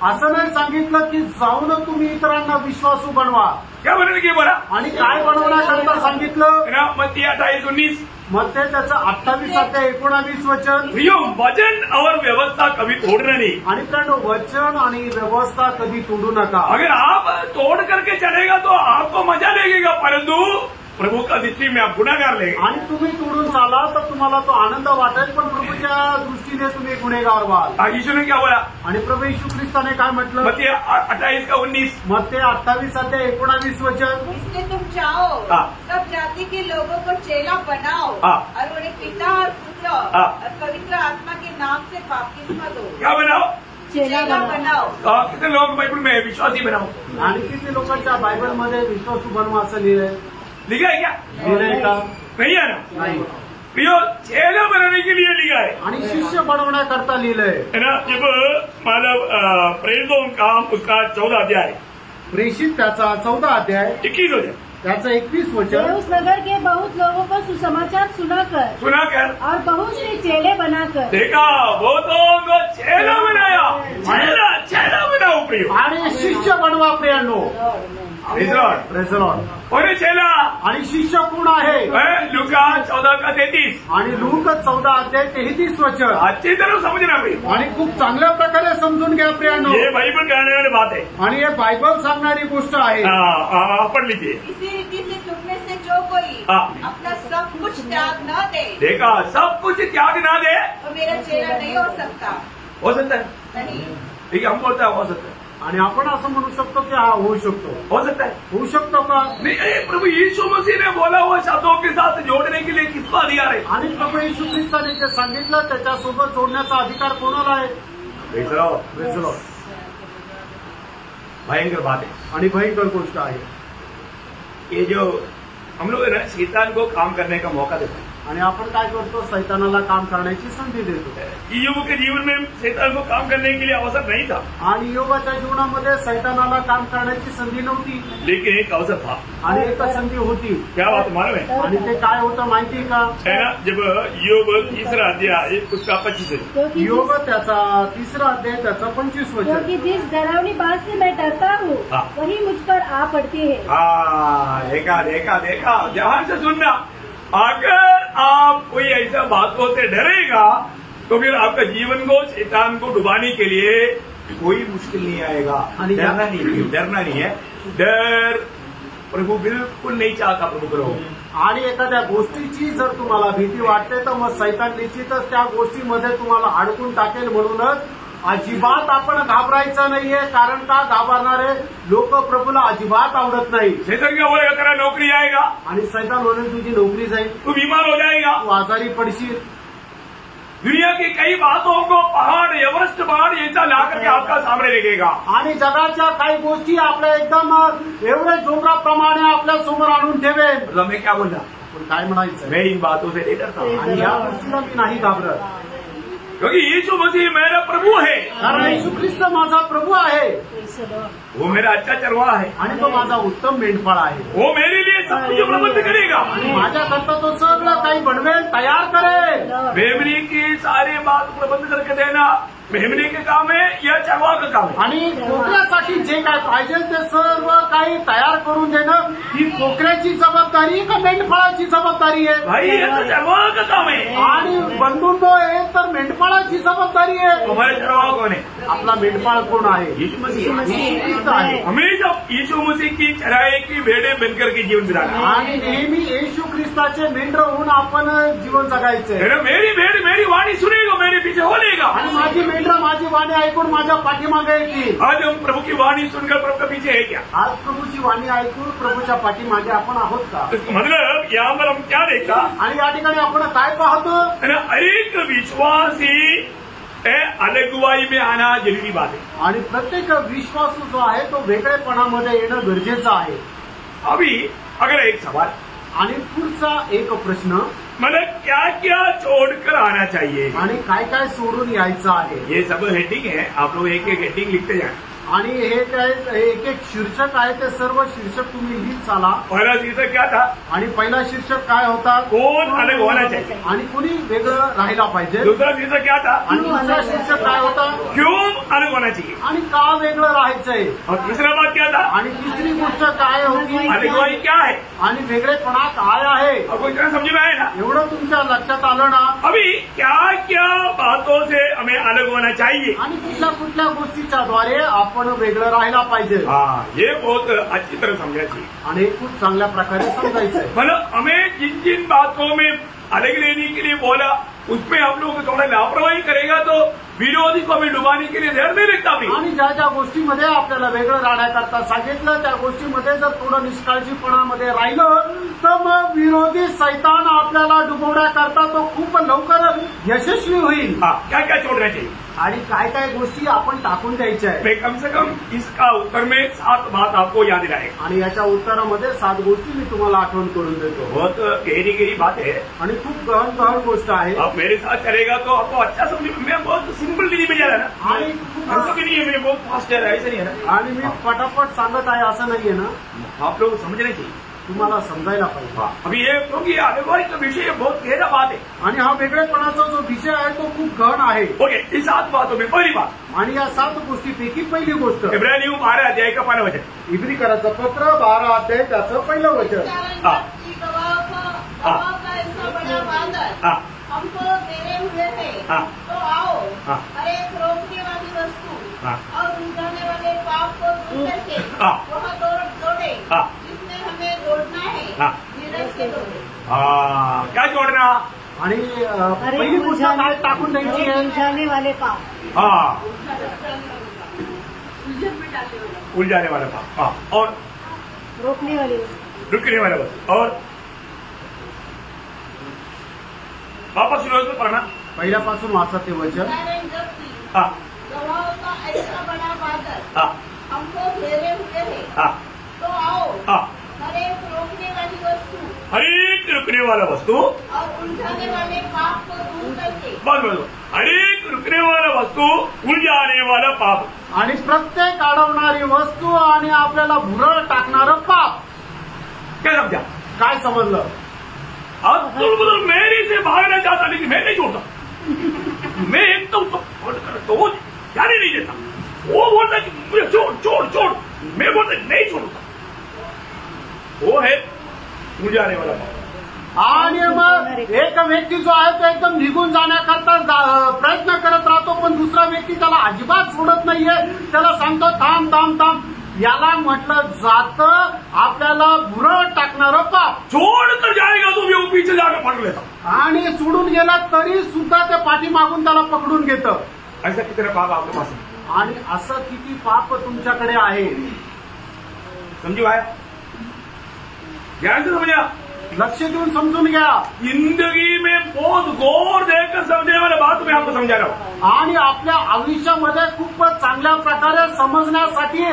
असं नाही सांगितलं की जाऊन तुम्ही इतरांना विश्वासू बनवा. क्या बनने की बोला? आणि काय बनवण्याकरता सांगितलं? मत्ती 28-19. मग ते त्याचं 28 अध्याय 19 वचन. वचन और व्यवस्था कभी तोड़ना नहीं. आणि त्यानं वचन आणि व्यवस्था कधी तोडू नका. अगर आप तोड़ करके चलेगा तो आपको मजा लगेगा, परंतु प्रभू का दृष्टि में आप गुनाहगार लेंगे. आणि तुम्ही तोडून चाला तर तुम्हाला तो आनंद वाटेल, पण प्रभूच्या दृष्टीने तुम्ही गुन्हेगार व्हाल. यीशु ने क्या बोला? आणि प्रभू येशू ख्रिस्ताने काय म्हटलं? मत्ती 28-19. मग ते 28 अध्याय 19 वचन. इसलिए तुम जाओ, हाँ. सब जाति के लोगों को चेला बनाओ, हाँ. और उन्हें पिता और पुत्र हाँ. और पवित्र आत्मा के नाम से बपतिस्मा दो. क्या बनाओ? चेला बनाओ. कितने लोग बाइबल में विश्वासी बनाओ? आणि किती लोकांच्या बायबलमध्ये विश्वासू बनवा असं लिहिलंय? लिखा है क्या? लिहिलंय का? नहीं है ना. नाही. प्रियो, चेला बनाने के लिए लिखा है. आणि शिष्य बनवण्याकरता लिहिलंय. है ना, जब मतलब प्रेरितों का उसका 14 अध्याय प्रेषित त्याचा 14 अध्याय 21 वचन. त्याचं 21 वचन. उस नगर के बहुत लोगों को सुसमाचार सुनाकर और बहुत से चेले बनाकर देखा, बहुतों को चेला बनाया. चेला बनाओ प्रियो. आणि शिष्य बनवा प्रियांनो. Praise the Lord. Praise the Lord. और चेला आणि शिष्य कोण आहे? लूका 14:33. आणि लूक 14 अध्याय 33 वचन. अच्छी तरह समझना प्रियो. आणि खूप चांगल्या प्रकारे समजून घ्या प्रियांनो. ये बाइबल कहने वाली बात है. आणि हे बायबल सांगणारी गोष्ट आहे. पढ़ लीजिए. इसी रीति से तुम में से जो कोई हाँ. अपना सब कुछ त्याग न दे, देखा, सब कुछ त्याग ना दे तो मेरा चेला नहीं हो सकता. हो सकता है. नहीं. ठीक है, हम बोलते हैं हो सकता है. आणि आपण असं म्हणू शकतो की हा होऊ शकतो. हो सकता है. होऊ शकतो का? नहीं, प्रभु यीशु मसीह ने बोला हुआ शब्दों के साथ जोड़ने के लिए किसका अधिकार है? आणि प्रभू येशू ख्रिस्ताने जे सांगितलं त्याच्यासोबत जोडण्याचा अधिकार कोणाला आहे? Praise the Lord. Praise the Lord. भयंकर बात है. आणि भयंकर गोष्ट आहे. ये जो हम लोग है ना, शैतान को काम करने का मौका देते हैं. आणि आपण काय करतो, सैतानाला काम करण्याची संधी देतो. ईयोब के जीवन में शैतान को काम करने के लिए अवसर नहीं था, आणि ईयोबाच्या जीवनामध्ये सैतानाला काम करण्याची संधी नव्हती, लेकिन एक अवसर था. आणि एक संधी होती. क्या बात मालूम है? आणि ते काय होतं माहिती का? है ना, जब ईयोब 3 अध्याय उसका 25 ईयोब त्याचा 3 अध्याय त्याचा 25 वचन. क्योंकि जिस डरावनी बात से मैं डरता हूँ वही मुझ पर आ पड़ती है. देखा देखा देखा, ध्यान से सुनना. अगर आप कोई ऐसा बातों से डरेगा तो फिर आपका जीवन को शैतान को डुबाने के लिए कोई मुश्किल नहीं आएगा. डरना नहीं है. डर प्रभु बिल्कुल नहीं चाहता प्रभु करो. आणि एखाद्या गोष्टीची जर तुम्हाला भीती वाटते तर मग सैतान निश्चितच त्या गोष्टीमध्ये तुम्हाला अडकून टाकेल. म्हणूनच अजिबात आपण घाबरायचं नाहीये. कारण का घाबरणारे लोक प्रभूला अजिबात आवडत नाही. शैतान क्या बोलेगा, तेरा नौकरी जाएगा, आणि सैतान म्हणून तुझी नोकरी जाईल, तू बीमार हो जाएगा, तू आजारी पडशील. दुनिया की कई बातों को पहाड़ एवरेस्ट पहाड़ ऐसा ला करके आपका सामने रखेगा. आणि जगाच्या काही गोष्टी आपल्या एकदम एवढे डोंगराप्रमाणे आपल्या समोर आणून ठेवेल. मैं क्या बोलना, पण काय म्हणायचं, मैं इन बातों से नहीं डरता. आणि या गोष्टीला मी नाही घाबरत. क्योंकि यीशु मसीह मेरा प्रभु है, कारण येशू ख्रिस्त माझा प्रभू आहे, वो मेरा अच्छा चरवाहा है, आणि तो माझा उत्तम मेंढपाळ आहे. वो मेरे लिए सब कुछ प्रबंध करेगा. आणि माझ्याकरता तो सगळं काही बनवेल, तयार करेल. मेमनी की सारे बात प्रबंध करके देना मेमनी के काम है या चरवाहा का काम है. आणि कोकऱ्यासाठी जे काय पाहिजे ते सर्व काही तयार करून देणं ही कोकऱ्याची जबाबदारी का मेंढपाळाची जबाबदारी आहे? भाई ये तो चरवाहा का काम है. आणि बंधूंनो हे तर मेंढपाळाची जबाबदारी आहे. हमारे चरवाहा कौन है? आपला मेंढपाळ कोण आहे? यीशु मसीह. येशू ख्रिस्त आहे. हमेशा यीशु मसीह की चराई की भेड़े बनकर के जीवन बिताना. आणि नेहमी येशू ख्रिस्ताचे मेंढर होऊन आपण जीवन जगायचंय. मेरी भेड़ मेरी वाणी सुनेगा, मेरे पीछे बोलेगा. आणि माझी मेंढर माझी वाणी ऐकून माझ्या पाठीमागे येतील. आज हम प्रभु की वाणी सुनकर प्रभु के पीछे है क्या? आज प्रभूची वाणी ऐकून प्रभूच्या पाठीमागे आपण आहोत का? मतलब यहाँ पर हम क्या देखा, आणि या ठिकाणी आपण काय पाहतो? एक विश्वासी अलगुवाई में आना जरूरी बात है. आणि प्रत्येक विश्वासू जो आहे तो वेगळेपणामध्ये येणं गरजेचं आहे. अभी अगर एक सवाल, आणि पुढचा एक प्रश्न, मतलब क्या क्या छोड़कर आना चाहिए, आणि काय काय सोडून यायचं आहे? ये सब हेडिंग है, आप लोग एक एक हेडिंग लिखते जाए. आणि हे काय एक एक शीर्षक आहे, ते सर्व शीर्षक तुम्ही लिहित चाला. पहला शीर्षक क्या था? आणि पहिला शीर्षक काय होता? कौन अलग होना चाहिए. आणि कुणी वेगळं राहायला पाहिजे. दूसरा शीर्षक क्या था? आणि दुसरा शीर्षक काय होता? क्यों अलग होना चाहिए. आणि का वेगळं राहायचंय. और तीसरा बात क्या था? आणि तिसरी गोष्ट काय होती? अलगवाई क्या है. आणि वेगळेपणा काय आहे. आपको इतना समझ में आए ना? एवढं तुमच्या लक्षात आलं ना? अभी क्या क्या बातों से हमें अलग होना चाहिए. आणि कुठल्या कुठल्या गोष्टीच्या द्वारे आपण वेगळं राहायला पाहिजे. हाँ, ये बहुत अच्छी तरह समझना चाहिए. आणि खूप चांगल्या प्रकारे समजायचंय. मतलब हमें जिन जिन बातों में अलग रहने के लिए बोला उसमें हम लोग थोड़ा लापरवाही करेगा तो विरोधी को हमें डुबाने के लिए ध्यान नहीं रखता. आणि ज्या ज्या गोष्टीमध्ये आपल्याला वेगळं राहण्याकरता सांगितलं त्या गोष्टीमध्ये जर थोडं निष्काळजीपणामध्ये राहिलं तर मग विरोधी सैतान आपल्याला डुबवण्याकरता तो खूप लवकर यशस्वी होईल. हाँ, क्या क्या छोड़ना चाहिए. आणि काय काय गोष्टी आपण टाकून द्यायच्या आहेत. मैं कम से कम इसका उत्तर में 7 बात आपको याद दिलाएगा. आणि याच्या उत्तरामध्ये 7 गोष्टी मी तुम्हाला आठवण करून देतो. बहुत गहरी गहरी बात है आणि खूप गहन गहन गोष्ट आहे. आप मेरे साथ चलेगा तो आपको अच्छा समझ. मैं बहुत सिंपल विधि में जा रहा है ना. आणि ऐसा भी नहीं है मैं बहुत फास्ट जा रहा है, ऐसा नहीं है ना. आणि मी पटापट सांगत आहे असं नाहीये ना. आप लोग समझने चाहिए. तुम्हाला समजायला पाहिजे. अभी ये क्योंकि अलगवाई का विषय बहुत गहरा बात है. आणि हा वेगळेपणाचा जो विषय आहे तो खूप गहन आहे. ओके, इस 7 बातों में पहली बात, आणि या 7 गोष्टीपैकी पहिली गोष्ट इब्रानियों 12 अध्याय का 1 वचन. इब्रिकराचं पत्र 12 अध्याय त्याचं पहिलं वचन. हाँ. गवाह का ऐसा बड़ा बादल हाँ. हमको घेरे हुए है. हाँ. तो आओ हाँ. हर एक रोकने वाली वस्तु हाँ. और उलझाने वाले पाप को दूर करके हाँ. वह दौड़े हाँ. जिसमें हमें दौड़ना है. हाँ. धीरज से दौड़े. क्या छोड़ना. आणि पहिली गोष्ट काय टाकून द्यायची आहे. उलझाने वाले पाप. हाँ, उलझन में डालने वाला. उलझाने वाला बात. हाँ, और रोकने वाली रुकने वाला बात. और वापस शुरू पढ़ना. पहिल्यापासून वाचा ते वचन. कारण जबकि हाँ. गवाह का ऐसा बड़ा बादल हाँ. हमको घेरे हुए है. हाँ. तो आओ हाँ. हर एक रोकने वाली वस्तु हर एक रुकने रुकने वाला वस्तु और उलझाने वाले पाप को दूर करके बस अनेक रुकने वाला वस्तू उलझाने वाला पाप आणि प्रत्येक अडवणारी वस्तू आणि आपल्याला भुरळ टाकणारं पाप. क्या समझा? काय समजलं? अब तुम मेरी से भागना चाहता लेकिन मैं नहीं छोड़ता. मैं एकदम तो जाने नहीं देता. वो बोलता कि मुझे छोड़ छोड़ छोड़, मैं बोलता नहीं छोड़ता. वो है उलझाने वाला पाप. आणि मग एक व्यक्ती जो आहे तो एकदम निघून जाण्याकरता प्रयत्न करत राहतो, पण दुसरा व्यक्ती त्याला अजिबात सोडत नाहीये. त्याला सांगतो थांब थांब थांब. याला म्हटलं जातं आपल्याला भुरळ टाकणारं पाप. छोड़ कर जाएगा तो वो पीछे जाकर पकड़ लेता. आणि सोडून गेला तरी सुद्धा ते पाठीमागून त्याला पकडून घेतं. ऐसा कितने पाप आपके पास है? आणि असं किती पाप तुमच्याकडे आहे. समझो आया? ध्यान से समझा. लक्ष देऊन समजून घ्या. जिंदगी में बहुत गौर देकर समझने वाले बात मैं आपको समझा रहा हूँ. आणि आपल्या आयुष्यामध्ये खूपच चांगल्या प्रकारे समजण्यासाठी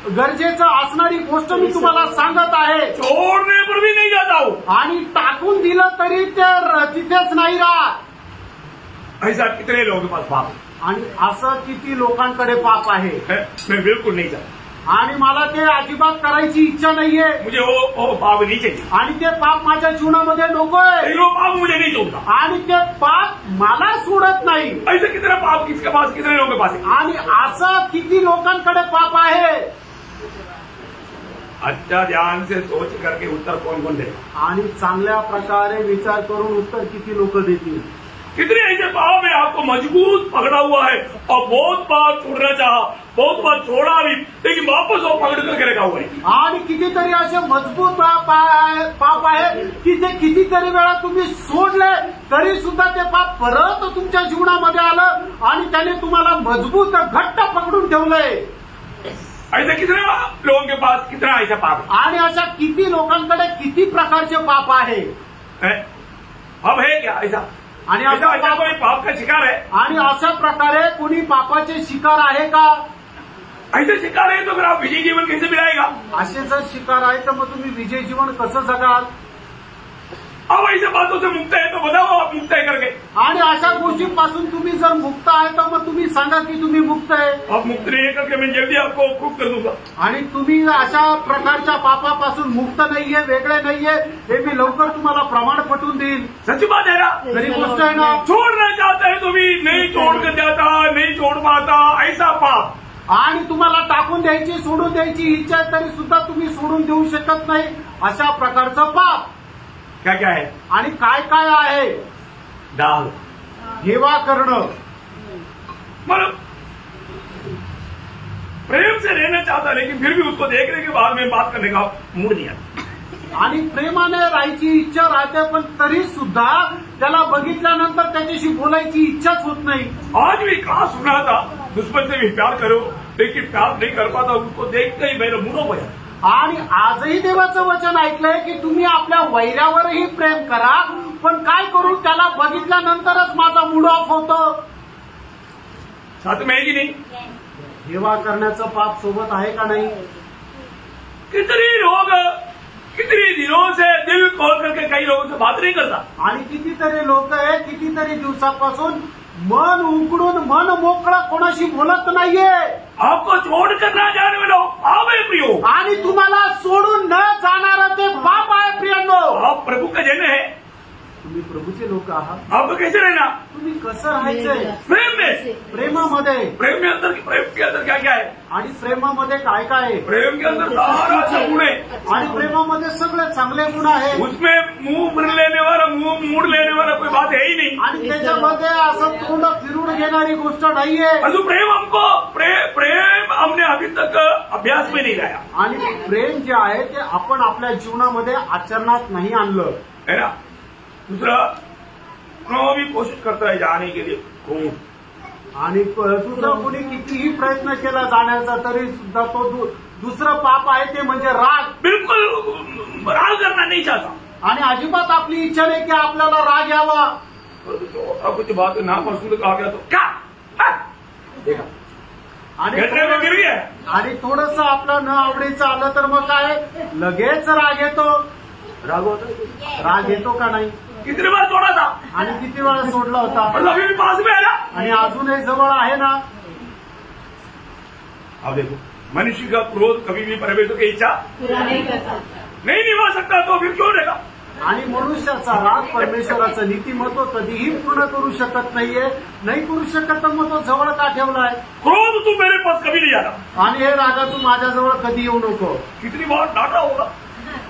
गरजेचं असणारी गोष्ट मी तुम्हाला सांगत आहे. छोड़ने पर भी नहीं जाता हूँ. आणि टाकून दिलं तरी ते तिथेच नाही राहत. ऐसा कितने लोगों के पास पाप है? आणि असं किती लोकांकडे पाप आहे. मैं बिल्कुल नहीं चाहता. आणि मला ते अजिबात करायची इच्छा नाहीये. मुझे वो पाप नहीं चाहिए. आणि ते पाप माझ्या जीवनामध्ये नकोय. वो पाप मुझे नहीं छोड़ता. आणि ते पाप मला सोडत नाही. ऐसे कितना पाप किसके पास, कितने लोगों के पास है? आणि असं किती लोकांकडे पाप आहे. अच्छा ध्यान से सोच करके उत्तर कौन कौन देगा? आणि चांगल्या प्रकारे विचार करून उत्तर किती लोक देतील. कितने ऐसे पाप है आपको मजबूत पकड़ा हुआ है और बहुत बार छोड़ना चाहा, बहुत बार छोड़ा भी, लेकिन वापस वो पकड़ करके रखा हुआ है. आणि कितीतरी असे मजबूत पाप आहे की ते कितीतरी वेळा तुम्ही सोडले तरी सुद्धा ते पाप परत तुमच्या जीवनामध्ये आलं आणि त्याने तुम्हाला मजबूत घट्ट पकडून ठेवलंय. ऐसे कितने लोगों के पास कितना ऐसा पाप है? आणि अशा किती लोकांकडे किती प्रकारचे पाप आहे. अब है क्या ऐसा? आणि ऐसा कोई पाप का शिकार है? आणि अशा प्रकारे कोणी पापाचे शिकार आहे का? ऐसे शिकार है तो फिर आप विजय जीवन कैसे मिलाएगा? असे जर शिकार आहे तर मग तुम्ही विजय जीवन कसं जगाल? अब ऐसे बातों से मुक्त है तो बताओ आप मुक्त है करके. आणि अशा गोष्टींपासून तुम्ही जर मुक्त आहे तर मग तुम्ही सांगा की तुम्ही मुक्त आहे. आप मुक्त नहीं है करके मैं जल्दी आपको प्रूफ कर दूंगा. आणि तुम्ही अशा प्रकारच्या पापापासून मुक्त नाहीये, वेगळे नाहीये, हे मी लवकर तुम्हाला प्रमाण पटवून देईन. सच्ची बात है ना? खरी गोष्ट आहे ना? छोड़ना चाहता है तो भी नहीं छोड़ कर जाता, नहीं छोड़ पाता. ऐसा पाप. आणि तुम्हाला टाकून द्यायची, सोडून द्यायची इच्छा आहे तरी सुद्धा तुम्ही सोडून देऊ शकत नाही. अशा प्रकारचं पाप क्या क्या है? आणि काय काय आहे. दाल हेवा करणं. मतलब प्रेम से रहना चाहता लेकिन फिर भी उसको देखने के बाद में बात करने का मूड नहीं आता. आणि प्रेमाने राहायची इच्छा राहते पण तरी सुद्धा त्याला बघितल्यानंतर त्याच्याशी बोलायची इच्छाच होत नाही. आज भी कहा सुना था दुश्मन से भी प्यार करो लेकिन प्यार नहीं कर पाता. उसको देखते ही मेरा मूड हो गया. आणि आजही देवाचं वचन ऐकलंय की तुम्ही आपल्या वैरावरही प्रेम करा, पण काय करू त्याला बघितल्यानंतरच माझा मूड ऑफ होतो. साथ में है कि नहीं? हेवा करण्याचं पाप सोबत आहे का नाही? कितने लोग कितने दिनों से दिल खोल करके कई लोगों से बात नहीं करता. आणि कितीतरी लोक आहे कितीतरी दिवसापासून मन उघडून मन मोकळं कोणाशी बोलत नाहीये. आपको छोड़ कर ना जाने वाला पाप है प्रियो. आणि तुम्हाला सोडून न जाणारं ते पाप आहे प्रियांनो. आप प्रभु का जन है. तुम्ही प्रभूचे लोक आहात. आपको कैसे रहना? तुम्ही कसं राहायचंय? प्रेम में. प्रेमामध्ये. प्रेम में अंदर प्रेम के अंदर क्या क्या है? आणि प्रेमामध्ये काय काय आहे? प्रेम के अंदर सारा अच्छा गुण है. आणि प्रेमामध्ये सगळे चांगले गुण आहेत. उसमें मुंह फिर लेने वाला, मुंह मूड लेने वाला कोई बात है ही नहीं. आणि त्याच्यामध्ये असं तोंड फिरून घेणारी गोष्ट नाहीये. अजून प्रेम हमको प्रेम हमने अभी तक अभ्यास में नहीं लाया. आणि प्रेम जे आहे ते आपण आपल्या जीवनामध्ये आचरणात नाही आणलं है ना. दूसरा भी कोशिश करता है जाने के लिए क्रोध. आणि तुझा कोणी कितीही प्रयत्न केला जाण्याचा तरी सुद्धा तो दुसरं पाप आहे ते म्हणजे राग. बिल्कुल राग करना नहीं चाहता. आणि अजिबात आपली इच्छा नाही की आपल्याला राग यावा. कुछ बात ना पसंद आ गया तो क्या देखा आणि थोडंसं आपलं न आवडीचं आलं तर मग काय लगेच राग येतो. राग होता, राग येतो का नाही? कितनी बार छोड़ा था आणि किती वेळा सोडला होता? और अभी भी पास में है ना। आणि अजूनही जवळ आहे ना. अब देखो, मनुष्य का क्रोध कभी भी परमेश्वर की इच्छा पूरा नहीं कर सकता, नहीं निभा सकता, तो फिर क्यों रहेगा? आणि मनुष्याचा राग परमेश्वराचं नीतिमत्व कधीही पूर्ण करू शकत नाहीये. नाही करू शकत तर मग तो जवळ का ठेवलाय? क्रोध तू मेरे पास कभी नहीं आता। आणि हे रागा तू माझ्याजवळ कधी येऊ नको. कितनी बार डांटा होगा,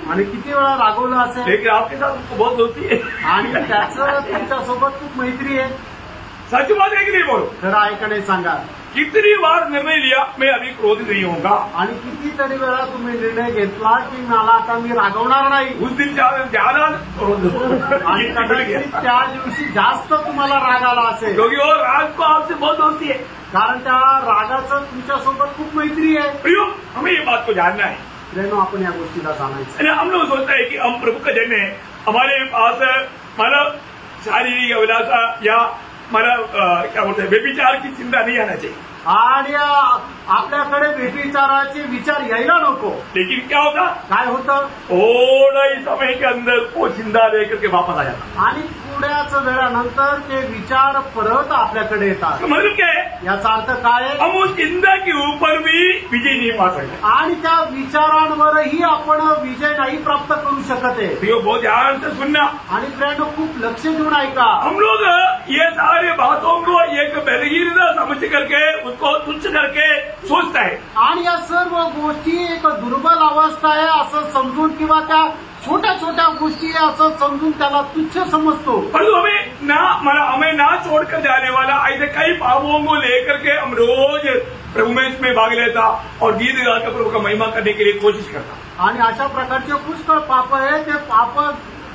आणि किती वेळा रागवलं असेल. लेकिन आपके साथ उसको बहुत दोस्ती है। आणि त्याचं तुमच्यासोबत खूप मैत्री आहे. सच बात है कि नहीं बोलो? खरं आहे का नाही सांगा. कितनी बार निर्णय लिया मैं अभी क्रोधित नहीं होगा, आणि कितीतरी वेळा तुम्ही निर्णय घेतला की मला आता मी रागवणार नाही. उस दिन ज्यादा क्रोध आणि कदाचित त्या दिवशी जास्त तुम्हाला राग आला असेल. क्योंकि वो राग को आपसे बहुत दोस्ती है। कारण त्या रागाचं तुमच्यासोबत खूप मैत्री आहे. प्रियो, हमें ये बात को जानना है। प्रेम, आपण या गोष्टीला जाणायचं. यानी हम लोग सोचते हैं कि हम प्रभु का जन है, हमारे पास मतलब शारीरिक अभिलाषा या मतलब क्या बोलते हैं व्यभिचार की चिंता नहीं आना चाहिए। आणि आपल्याकडे व्यभिचाराचे विचार यायला नको. लेकिन क्या होता, काय होतं, थोड़ा ही समय के अंदर वो चिंता लेकर के वापस आ जाता। आणि थोड्याच वेळानंतर ते विचार परत आपल्याकडे येतात. मतलब क्या है, याचा अर्थ काय आहे? हम उस चिंता के ऊपर भी विजय नहीं पा सकते। आणि त्या विचारांवरही आपण विजय नाही प्राप्त करू शकत आहे. प्रियो, बहुत ध्यान से सुनना। आणि प्रेम, खूप लक्ष देऊन ऐका. हम लोग ये सारे बातों को एक बलहीनता समझ करके उसको तुच्छ करके सोचता है, आणि या सर्व गोष्टी एक दुर्बल अवस्था आहे असं समजून किंवा त्या छोट्या छोट्या गोष्टी आहे असं समजून त्याला तुच्छ समजतो. परंतु हमें ना छोड़कर जाने वाला ऐसे कई पापों को लेकर के हम रोज प्रभु में इसमें भाग लेता और गीत गाकर प्रभु का महिमा करने के लिए कोशिश करता. आणि अशा प्रकारचे पुष्कळ पाप आहे. ते पाप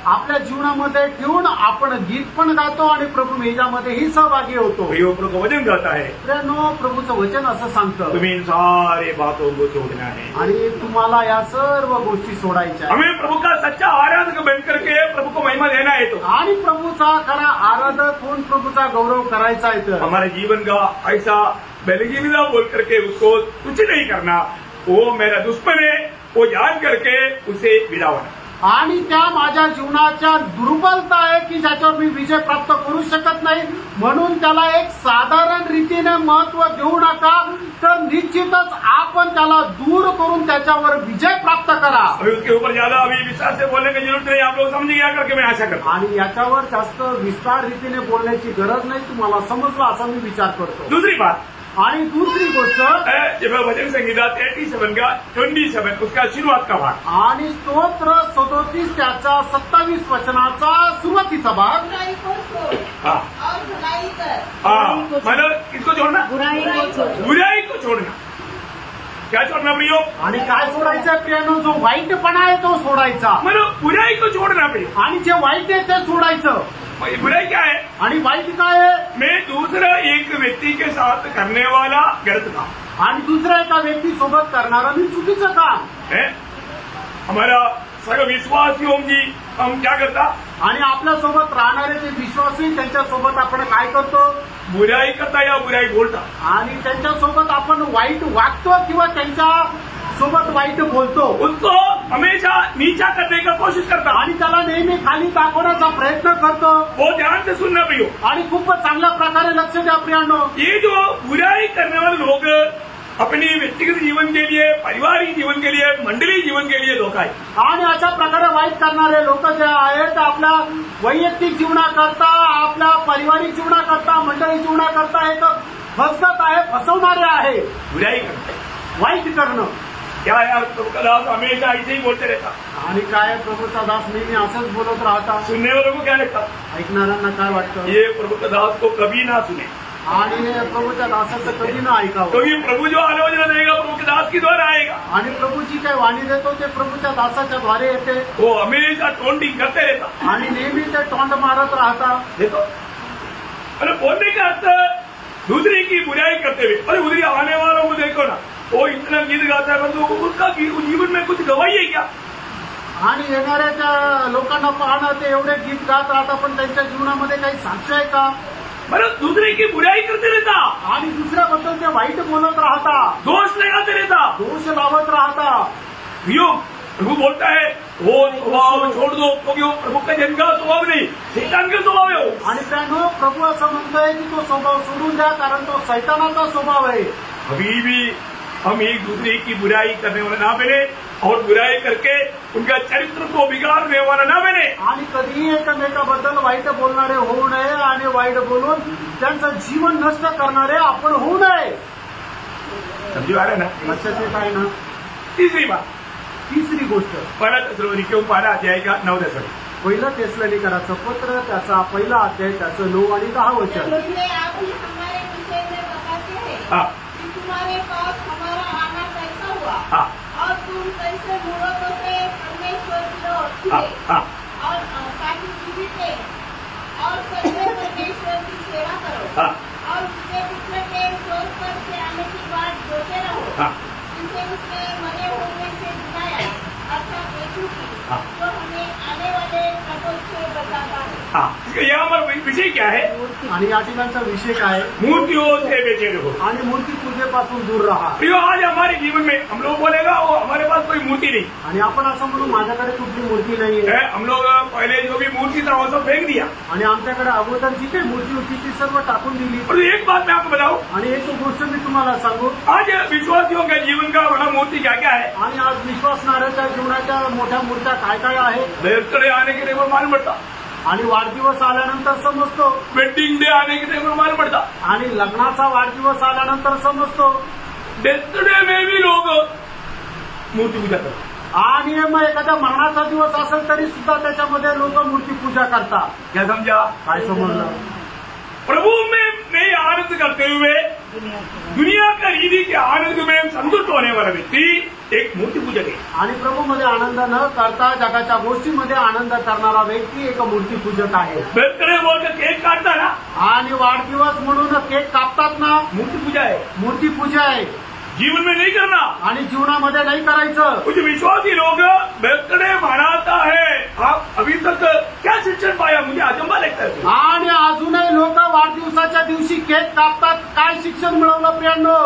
आपल्या जीवनामध्ये ठेवून आपण गीत पण गातो आणि प्रभू मेजामध्येही सहभागी होतो. प्रभु का वचन गाता है, प्रभूचं वचन असं सांगतं, तुम्हें इन सारे बातों को छोड़ना है आणि तुम्हाला या सर्व गोष्टी सोडायच्या. हमें प्रभु का सच्चा आराधक बन करके प्रभु को महिमा देना है. तो आणि प्रभूचा खरा आराधक होऊन प्रभूचा गौरव करायचा आहे. तर हमारे जीवन का ऐसा बलहीनता बोल करके उसको कुछ नहीं करना, वो मेरा दुश्मन है, वो जान करके उसे विदा होना. आणि त्या माझ्या जीवनाच्या दुर्बलता आहे की ज्याच्यावर मी विजय प्राप्त करू शकत नाही, म्हणून त्याला एक साधारण रीतीने महत्व देऊ नका, तर निश्चितच आपण त्याला दूर करून त्याच्यावर विजय प्राप्त करा. अभी उसके ऊपर ज्यादा अभी विस्तार से बोलने की जरूरत नहीं, आप लोग समझ गया करके मैं आशा करता हूं. आणि याच्यावर जास्त विस्तार रीतीने बोलण्याची गरज नाही, तुम्हाला समजलं असा मी विचार करतो. दूसरी बात, आणि दुसरी गोष्ट, जब वचन संहिता 37 का 27 उसका शुरुआत का भाग, आणि स्तोत्र 37 त्याचा 27 वचनाचा सुरुवातीचा भाग. बुराई को छोड़ हाँ और भलाई कर. मतलब किसको छोड़ना, बुराई को छोड़, बुराई को छोड़ना. क्या छोड़ना प्रियो, आणि काय सोडायचं प्रियानो, जो वाईटपणा आहे तो सोडायचा. मतलब बुराई को छोड़ना प्रियो. आणि जे वाईट आहे ते सोडायचं. बुराई क्या है, आणि वाईट काय आहे, मैं दूसरा एक व्यक्ति के साथ करने वाला गलत काम, आणि दुसऱ्या एका व्यक्ती सोबत करणारा मी चुकीचं काम है. हमारा सगळं विश्वासियों की हम क्या करता, आणि आपल्या सोबत राहणारे जे विश्वासी त्यांच्यासोबत आपण काय करतो, बुराई करता या बुराई बोलता. आणि त्यांच्यासोबत आपण वाईट वागतो किंवा त्यांच्या सोबत वाईट बोलतो. उसको हमेशा नीचा करने का कोशिश करता आणि त्याला नेहमी खाली दाखवण्याचा प्रयत्न करतो. वो ध्यान से सुनना प्रियो. आणि खूपच चांगल्या प्रकारे लक्ष द्या प्रियांनो. ये जो बुराई करने वाले लोग अपने व्यक्तिगत जीवन के लिए, पारिवारिक जीवन के लिए, मंडली जीवन के लिए धोखा है. आणि अशा प्रकारे वाईट करणारे लोक जे आहेत आपल्या वैयक्तिक जीवनाकरता, आपल्या पारिवारिक जीवनाकरता, मंडळी जीवनाकरता एक फसगत आहे, फसवणारे आहे. बुराई करते, वाईट करणं. क्या यार, प्रभु का दास हमेशा ऐसे ही बोलते रहता. आणि काय प्रभूचा दास नेहमी असंच बोलत राहता. सुनने वालों को क्या लगता, ऐकणाऱ्यांना काय वाटतं, ये प्रभु का दास को कभी ना सुने. आणि प्रभूच्या दासाचं कधी न ऐकावं. क्योंकि प्रभु जो आलोचना देगा प्रभु के दास के द्वारा आएगा. आणि प्रभूची काय वाणी देतो ते प्रभूच्या दासाच्या द्वारे येते. वो हमेशा टोंटिंग करते रहता. आणि नेहमी ते तोंड मारत राहतात. देखो, अरे बोलने का अर्थ दूसरे की बुराई करते हुए, अरे उधर आने वालों को देखो ना, वो इतना गीत गाता है, परंतु उसका जीवन में कुछ गवाही है क्या. आणि येणाऱ्या लोकांना पाहणं, ते एवढे गीत गात राहतात पण त्यांच्या जीवनामध्ये काही साक्ष आहे का. बरं, दूसरे की बुराई करते रहता. आणि दुसऱ्याबद्दल ते वाईट बोलत राहता, दोष लगाते रहता, दोष लावत राहता. यो प्रभु बोलता है वो स्वभाव छोड़ दो, क्योंकि वो प्रभु का जन का स्वभाव नहीं, शैतान का स्वभाव है वो। आणि त्यानं प्रभू असं म्हणतोय की तो स्वभाव सोडून द्या, कारण तो सैतानाचा स्वभाव आहे। अभी भी हम एक दूसरे की बुराई करने वाला ना बने और बुराई करके उनका चरित्र को बिगाड़ने वाला ना बने। आणि कधीही एकमेकाबद्दल वाईट बोलणारे होऊ नये आणि वाईट बोलून त्यांचं जीवन नष्ट करणारे आपण होऊ नये। समझू आ रहा है ना? लक्षात येत आहे ना? तीसरी बात, तिसरी गोष्ट, पहिला तेसलोनिके 12 अध्याय का 9-10। पहिलं तेसलोनिकराचं पत्र, त्याचा पहिला अध्याय, त्याचं 9 आणि 10 वचन। आप ही हमारे विषय में बताते हैं कि तुम्हारे पास हमारा आना कैसा हुआ और तुम कैसे मूर्खों से परमेश्वर की ओर फिरे और ताकि जीवित थे और सच्चे परमेश्वर की सेवा करो और उसके पुत्र के स्वर्ग पर से आने की बात जोते रहो, जिसे उसने मरे होने से जिलाया, अर्थात यीशु की, जो हमें आने वाले प्रकोप से बचाता है। यहाँ पर विषय क्या है? आणि या ठिकाणचा विषय काय? मूर्तियों से बेचे रहो आणि मूर्ती पूजेपासून दूर राहा। प्रियो, आज हमारे जीवन में हम लोग बोलेगा वो हमारे पास कोई मूर्ति नहीं, आणि आपण असं म्हणू माझ्याकडे कुठली मूर्ती नाहीये। हम लोग पहले जो भी मूर्ति था वो सब फेंक दिया आणि आमच्याकडे अगोदर जी काही मूर्ती होती ती सर्व टाकून दिली। और एक बात मैं आपको बताऊं, आणि एक गोष्ट मी तुम्हाला सांगू, आज विश्वासियों के जीवन का बड़ा मूर्ति क्या क्या है? आणि आज विश्वासणाऱ्याच्या जीवनाच्या मोठ्या मूर्त्या काय काय आहेत? बर्थडे आने के टाइम मालूम पड़ता, आणि वाढदिवस आल्यानंतर समजतो, वेडिंग डे आने के टाइम मालूम पड़ता, आणि लग्नाचा वाढदिवस आल्यानंतर समजतो, बर्थडे में भी लोग मूर्ति पूजा करते, आणि मग एखाद्या मरणाचा दिवस असेल तरी सुद्धा त्याच्यामध्ये लोक मूर्ती पूजा करतात। क्या समझा? काय समजलं? प्रभु में नहीं आनंद करते हुए दुनिया का रीति के आनंद में संतुष्ट होने वाला व्यक्ति एक मूर्ति पूजक है। आणि प्रभूमध्ये आनंद न करता जगाच्या गोष्टीमध्ये आनंद करणारा व्यक्ती एक मूर्ती पूजक आहे। बर्थडे बोलकर केक काटता ना, आणि वाढदिवस म्हणून केक कापतात ना, मूर्ति पूजा है। मूर्ती पूजा आहे। जीवन में नहीं करना, आणि जीवनामध्ये नाही करायचं। कुछ विश्वासी लोग बर्थडे मनाता है, आप अभी तक क्या शिक्षण पाया? मुझे अचंबा लगता है। आणि अजूनही लोक वाढदिवसाच्या दिवशी केक कापतात, काय शिक्षण मिळवलं प्रियांनो?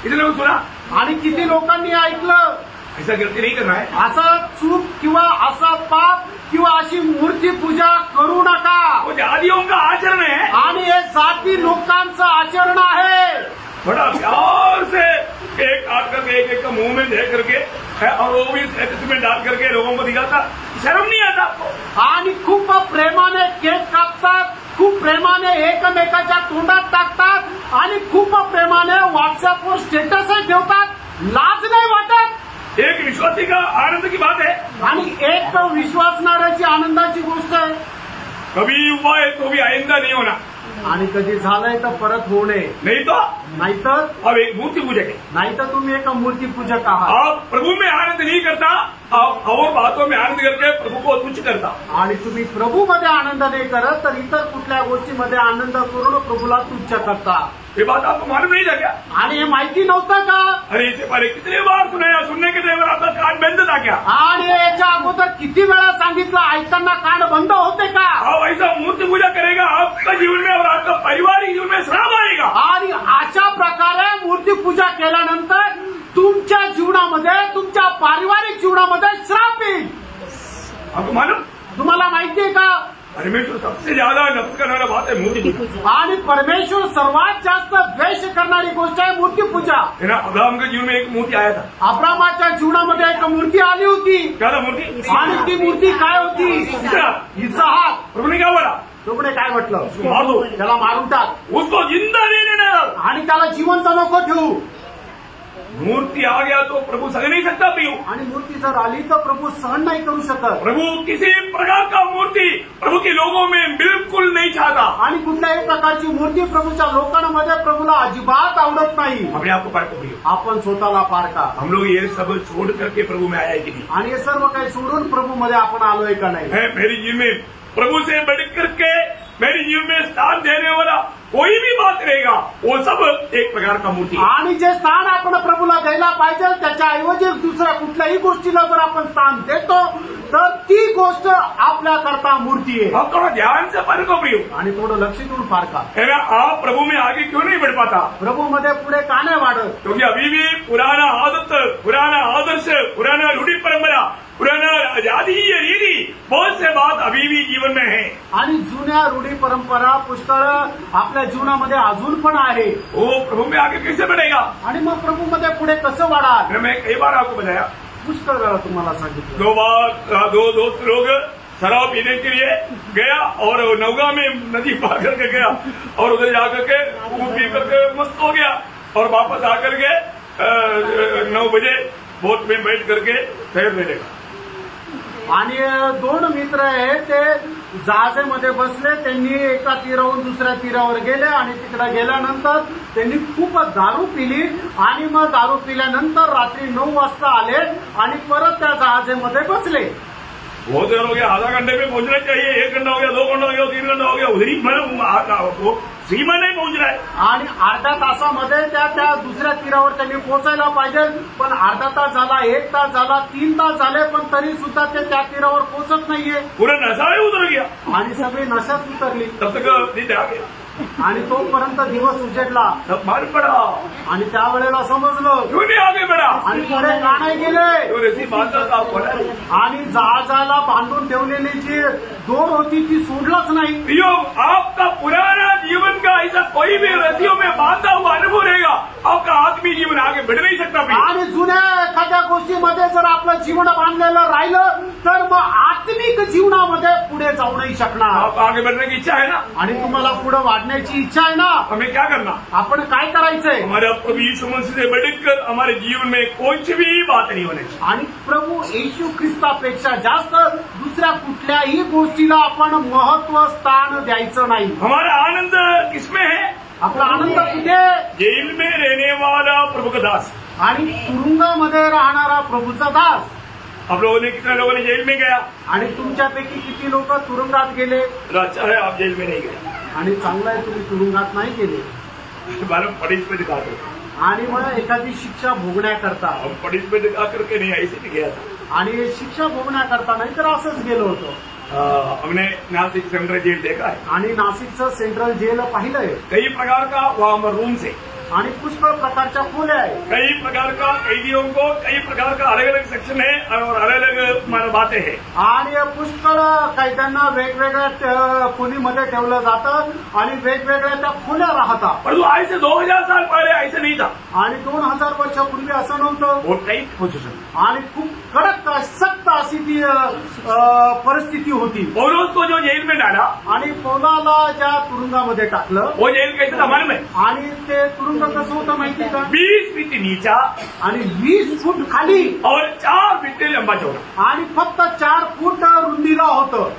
इतने लोग सुना, आणि किती लोकांनी ऐकलं? ऐसा गलती नहीं करना है, असा चूक किंवा असा पाप किंवा अशी मूर्ती पूजा करू नका। वो जातियों का आचरण है आणि हे जाती लोकांचं आचरण आहे। बड़ा प्यार से केक काट करके एक का मुंह में दे करके और वो भी में डाल करके लोगों को दिखाता, शर्म नहीं आता आपको? आणि खूप प्रेमाने केक कापतात, खूप प्रेमाने एकमेकाच्या तोंडात टाकतात, आणि खूप प्रेमाने व्हॉट्सअपवर स्टेटसही ठेवतात, लाज नाही वाटत? एक विश्वासी का आनंद की बात है, आणि एक विश्वासणाऱ्याची आनंदाची गोष्ट आहे। कभी हुआ है तो भी आइंदा नहीं होना, आणि कधी झालंय तर परत होऊ नये, नहीं तो नाहीतर अब एक मूर्ति पूजक है। नाहीतर तुम्ही एक मूर्ती पूजक आहात। आप प्रभु में आनंद नहीं करता, आप और बातों में आनंद करके प्रभु को तुच्छ करता, आणि तुम्ही प्रभूमध्ये आनंद नाही करत तर इतर कुठल्या गोष्टीमध्ये आनंद करून प्रभूला तुच्छ करता। ये बात आपको मालूम नहीं था क्या? आणि हे माहिती नव्हतं का? अरे इससे पहले कितने बार सुनाया, सुनने के टाइम आपका कान बंद था क्या? आणि याच्या अगोदर किती वेळा सांगितलं, ऐकताना कान बंद होते का? आप ऐसा मूर्ति पूजा करेगा, आपका जीवन में और आपका पारिवारिक जीवन में श्राप आएगा। आणि अशा प्रकारे मूर्ती पूजा केल्यानंतर तुमच्या जीवनामध्ये, तुमच्या पारिवारिक जीवनामध्ये श्राप येईल। आपको मालूम? तुम्हाला माहितीये का? परमेश्वर सबसे ज्यादा नफरत करने वाला बात है मूर्ति पूजा। आणि परमेश्वर सर्वात जास्त द्वेष करणारी गोष्ट आहे मूर्ती पूजा। है ना? अब्राहम के जीवन में एक मूर्ति आया था, अब्रामाच्या जीवनामध्ये एक मूर्ति आली होती। क्या था मूर्ति? आणि ती मूर्ती काय होती? इसहाक। प्रभु ने क्या बोला? प्रभूने काय म्हटलं? मार दो, त्याला मारून टाक, उसको जिंदा नहीं रहने दो। आणि त्याला जिवंत नको ठेवू। मूर्ति आ गया तो प्रभु सह नहीं सकता प्रियो। आणि मूर्ती जर आली तर प्रभू सहन नाही करू शकत। प्रभु किसी प्रकार का मूर्ति प्रभु के लोगों में बिल्कुल नहीं चाहता। आणि कुठल्याही प्रकारची मूर्ती प्रभूच्या लोकांमध्ये प्रभूला अजिबात आवडत नाही। अपने आप को पारखो प्रियो, आपण स्वतःला पारखा। हम लोग ये सब छोड़ करके प्रभु में आया है कि नहीं? आणि हे सर्व काही सोडून प्रभू मध्ये आपण आलोय का नाही? है मेरी जीवन में प्रभु से बढ़ करके मेरे जीवन में स्थान देने वाला कोई भी बात रहेगा, वो सब एक प्रकार का मूर्ति। आणि जे स्थान आपण प्रभूला द्यायला पाहिजे त्याच्या ऐवजी दुसऱ्या कुठल्याही गोष्टीला जर आपण स्थान देतो तर ती गोष्ट आपल्या करता मूर्ती आहे। अब थोड़ा ध्यान से पढ़ को प्रियो, आणि थोडं लक्ष देऊन फारका है ना। आप प्रभु में आगे क्यों नहीं बढ़ पाता? प्रभू मध्ये पुढे का नाही वाढत? क्योंकि अभी भी पुराना आदत, पुराना आदर्श, पुराना रूढ़ी परंपरा, पुराना जातीय रीति, बहुत से बात अभी भी जीवन में है। आणि जुन्या रूढी परंपरा पुष्कळ आपल्या जीवनामध्ये अजून पण आहे। वो प्रभु में आगे कैसे बढ़ेगा? आणि मग प्रभू मध्ये पुढे कसं वाढाल? मैं कई बार आपको बताया, पुष्कळ वेळा तुम्हाला सांगितलं। दो दोस्त लोग शराब पीने के लिए गया और नौगा में नदी पार करके गया और उधर जाकर के वो पी करके मस्त हो गया और वापस आकर के 9 बजे बोट में बैठ करके ठहरने लगा। आणि दोन मित्र आहेत, ते जहाजामध्ये बसले, त्यांनी एका तीरावरून दुसऱ्या तीरावर गेले आणि तिकडे गेल्यानंतर त्यांनी खूप दारू पिली आणि मग दारू पिल्यानंतर रात्री 9 वाजता आले आणि परत त्या जहाजामध्ये बसले। बहुत देर हो गया, आधा घंटे में पहुंचना चाहिए, 1 घंटा हो गया, 2 घंटा हो गया, 3 घंटा हो गया, उधर ही सीमा नहीं पहुंच रहा है। आणि अर्ध्या तासामध्ये त्या दुसऱ्या तीरावर त्यांनी पोहोचायला पाहिजे, पण अर्धा तास झाला, 1 तास झाला, 3 तास झाले, पण तरी सुद्धा ते त्या तीरावर पोहोचत नाहीये। पूरा नशा ही उतर गया आणि सगळी नशात उतरली। तब तक नींद आ गया आणि तोपर्यंत दिवस उजेडला तब मार पड़ा आणि त्यावेळेला समजलं क्यों नहीं आगे बढ़ा आणि पुढे का नाही गेले। तो रस्सी बांधता था पड़ा आणि जहाजाला बांधून ठेवलेली जी दोर होती ती सोडलाच नाही। प्रियो, आपका पुराना जीवन का ऐसा कोई भी रस्सियों में बांधा हुआ अनुभव रहेगा, आपका आत्मीय जीवन आगे बढ़ नहीं सकता। आणि जुन्या एखाद्या गोष्टीमध्ये जर आपलं जीवन बांधलेलं राहिलं तर मग आत्मिक जीवनामध्ये पुढे जाऊ नाही शकणार। आप आगे बढ़ने की इच्छा है ना, आणि तुम्हाला पुढे वाढण्याची इच्छा आहे ना, हमें क्या करना? आपण काय करायचंय? हमारे प्रभु यीशु मसीह से बढ़कर हमारे जीवन में कोई भी बात नहीं होनी चाहिए। आणि प्रभू येशू ख्रिस्तापेक्षा जास्त दुसऱ्या कुठल्याही गोष्टीला आपण महत्व स्थान द्यायचं नाही। हमारा आनंद किसमें है? आपला आनंद कुठे? जेल में रहने वाला प्रभु का दास। आणि तुरुंगामध्ये राहणारा प्रभूचा दास। आप लोगों ने, कितने लोगों ने जेल में गया? आणि तुमच्यापैकी किती लोक तुरुंगात गेले? अच्छा है आप जेल में नहीं गए, आणि चांगलं आहे तुम्ही तुरुंगात नाही गेले। मालूम पनिशमेंट दिखाते, आणि मग एखादी शिक्षा भोगण्याकरता, हम पनिशमेंट दिखा करके नहीं, ऐसे नहीं गया था। आणि शिक्षा भोगण्याकरता नाही तर असंच गेलो होतो। हमने नासिक सेंट्रल जेल देखा है आणि नाशिकचं सेंट्रल जेल पाहिलंय। कई प्रकार का वहाँ रूम से, आणि पुष्कळ प्रकारच्या खोल्या आहे। कई प्रकार का कैदियों को कई प्रकार का अलग अलग सेक्शन है और अलग अलग बातें हैं। आणि पुष्कळ कैद्यांना वेगवेगळ्या खोलीमध्ये ठेवलं जातं आणि वेगवेगळ्या त्या खोल्या राहतात। पर आज से 2000 साल पहले ऐसा नहीं था। आणि 2000 वर्षापूर्वी असं नव्हतं। वो टाइट पोजिशन आणि खूप कडक सक्त अशी ती परिस्थिती होती। पौलुस को जो जेल में डाला, आणि पौलाला ज्या तुरुंगामध्ये टाकलं, वो जेल कैसे था मालूम है? आणि ते तुरुंग कसं होतं माहिती का? 20 फीट नीचा आणि 20 फूट खाली और 4 फीट लंबा चौड़ा, आणि फक्त 4 फूट रुंदीला होतं।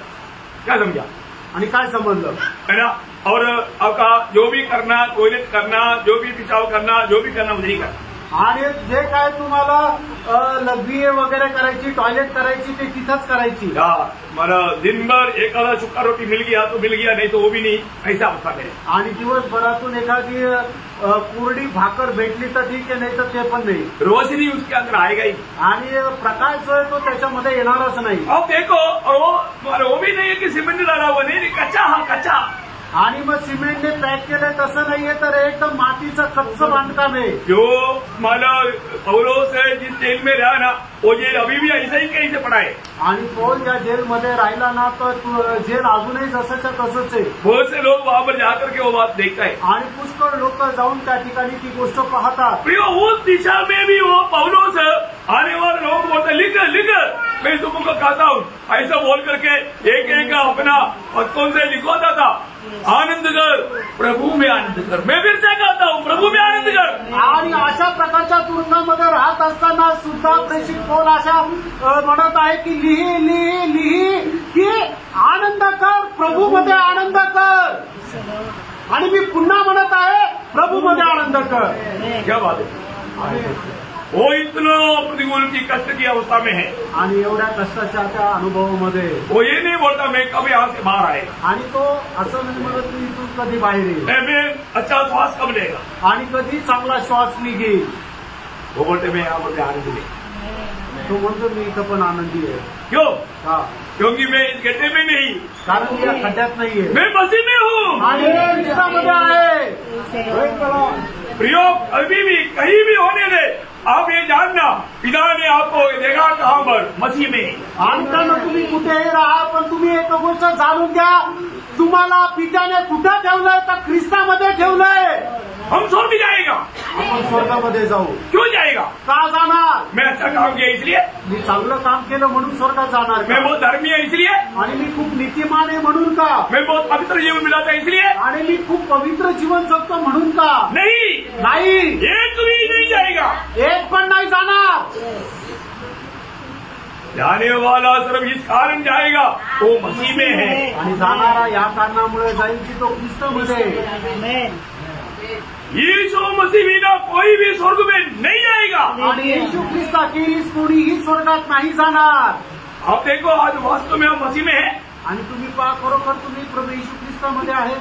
क्या समझा? आणि काय समजलं है ना? और आपका जो भी करना, टॉयलेट करना, जो भी पिशाब करना, जो भी करना उधर ही करना। आणि जे काय तुम्हाला लघवी वगैरे करायची, टॉयलेट करायची, ते तिथंच करायची। मला दिन भर एखादा सुक्का रोटी मिल गया तो मिल गया, नहीं तो वो भी नहीं, ऐसा अवस्था है। आणि दिवसभरातून एखादी कोरडी भाकर भेटली तर ठीक आहे, नाही तर ते पण नाही। रोशनी उसके अंदर आएगा ही, आणि प्रकाश जो आहे तो त्याच्यामध्ये येणारच नाही। अब देखो, और वो भी नहीं है कि सीमेंट डाला हुआ, नहीं, कच्चा, हाँ कच्चा। आणि मग सिमेंटने पॅक केलं तसं नाहीये, तर एकदम मातीचं कच्चं बांधकाम आहे। जो मला पौलुस जिस जेल में रहा ना, वो जेल अभी भी ऐसा ही कहीं से पड़ा है। आणि पौल ज्या जेलमध्ये राहिला ना, तर जेल अजूनही जसंच्या तसंच आहे। बहुत से लोग वहाँ पर जाकर के वो बात देखता है आणि पुष्कळ लोक जाऊन त्या ठिकाणी ती गोष्ट पाहतात। प्रियो, उस दिशा में भी वो पौलुस आने वाले लोग बोलते, लिख मैं तुमको कहता हूँ, ऐसा बोल करके एक एक अपना पत्तों से लिखवाता था, आनंद कर, प्रभु में आनंद कर। मैं फिर से कहता हूँ, प्रभु में आनंद कर। आणि अशा प्रकारच्या तुरुंगामध्ये राहत असताना सुद्धा प्रेषित पौल अशा म्हणत आहे की लिही लिही लिही की आनंद कर, प्रभू मध्ये आनंद कर। आणि मी पुन्हा म्हणत आहे, प्रभू मध्ये आनंद कर। क्या बात है? वो इतना प्रतिकूल की कष्ट की अवस्था में है, आणि एवढ्या कष्टाच्या त्या अनुभवामध्ये वो ये नहीं बोलता मैं कब यहाँ से बाहर आएगा, आणि तो असं नाही म्हणत की तू कधी बाहेर येईल, मैं अच्छा श्वास कब लेगा, आणि कधी चांगला श्वास निघेल। वो बोलते मैं यहाँ पर आनंद ले। तो म्हणतो मी इथं पण आनंदी आहे. क्यों? का? क्योंकि मैं इस गड्ढे में नहीं, कारण मी या खड्ड्यात नाहीये, मैं मसीह में हूँ. आणि ख्रिस्तामध्ये आहे. प्रियो, अभी भी कहीं भी होने दे, आप ये जानना पिता ने आपको देखा कहाँ पर, मसीह में. आणताना तुम्ही कुठेही राहा, पण तुम्ही एक गोष्ट जाणून घ्या, तुम्हाला पित्याने कुठं ठेवलंय तर ख्रिस्तामध्ये ठेवलंय. हम स्वर्ग जाएगा. आपण स्वर्गामध्ये जाऊ. क्यों जाएगा? का जाणार? मैं अच्छा काम किया इसलिए, मी चांगलं काम केलं म्हणून स्वर्गात जाणार मैं का? बहुत धर्मी है इसलिए, आणि मी खूप नीतिमान आहे म्हणून का? मैं बहुत पवित्र जीवन मिला था इसलिए, आणि मी खूप पवित्र जीवन जगतो म्हणून का? नहीं, नाही, एक भी नहीं जाएगा. एक पण नाही जाणार. जाने वाला सिर्फ इस कारण जाएगा, वो मसीह में है. आणि जाणारा या कारणामुळे जाईल की तो ख्रिस्तामध्ये आहे. यीशु मसीह बिना कोई भी स्वर्ग में नहीं जाएगा. आणि येशू ख्रिस्ताखेरीज कोणीही स्वर्गात नाही जाणार. आप देखो आज वास्तव में हम मसीह में है. आणि तुम्ही पहा, खरोखर तुम्ही प्रभू येशू ख्रिस्तामध्ये आहेत.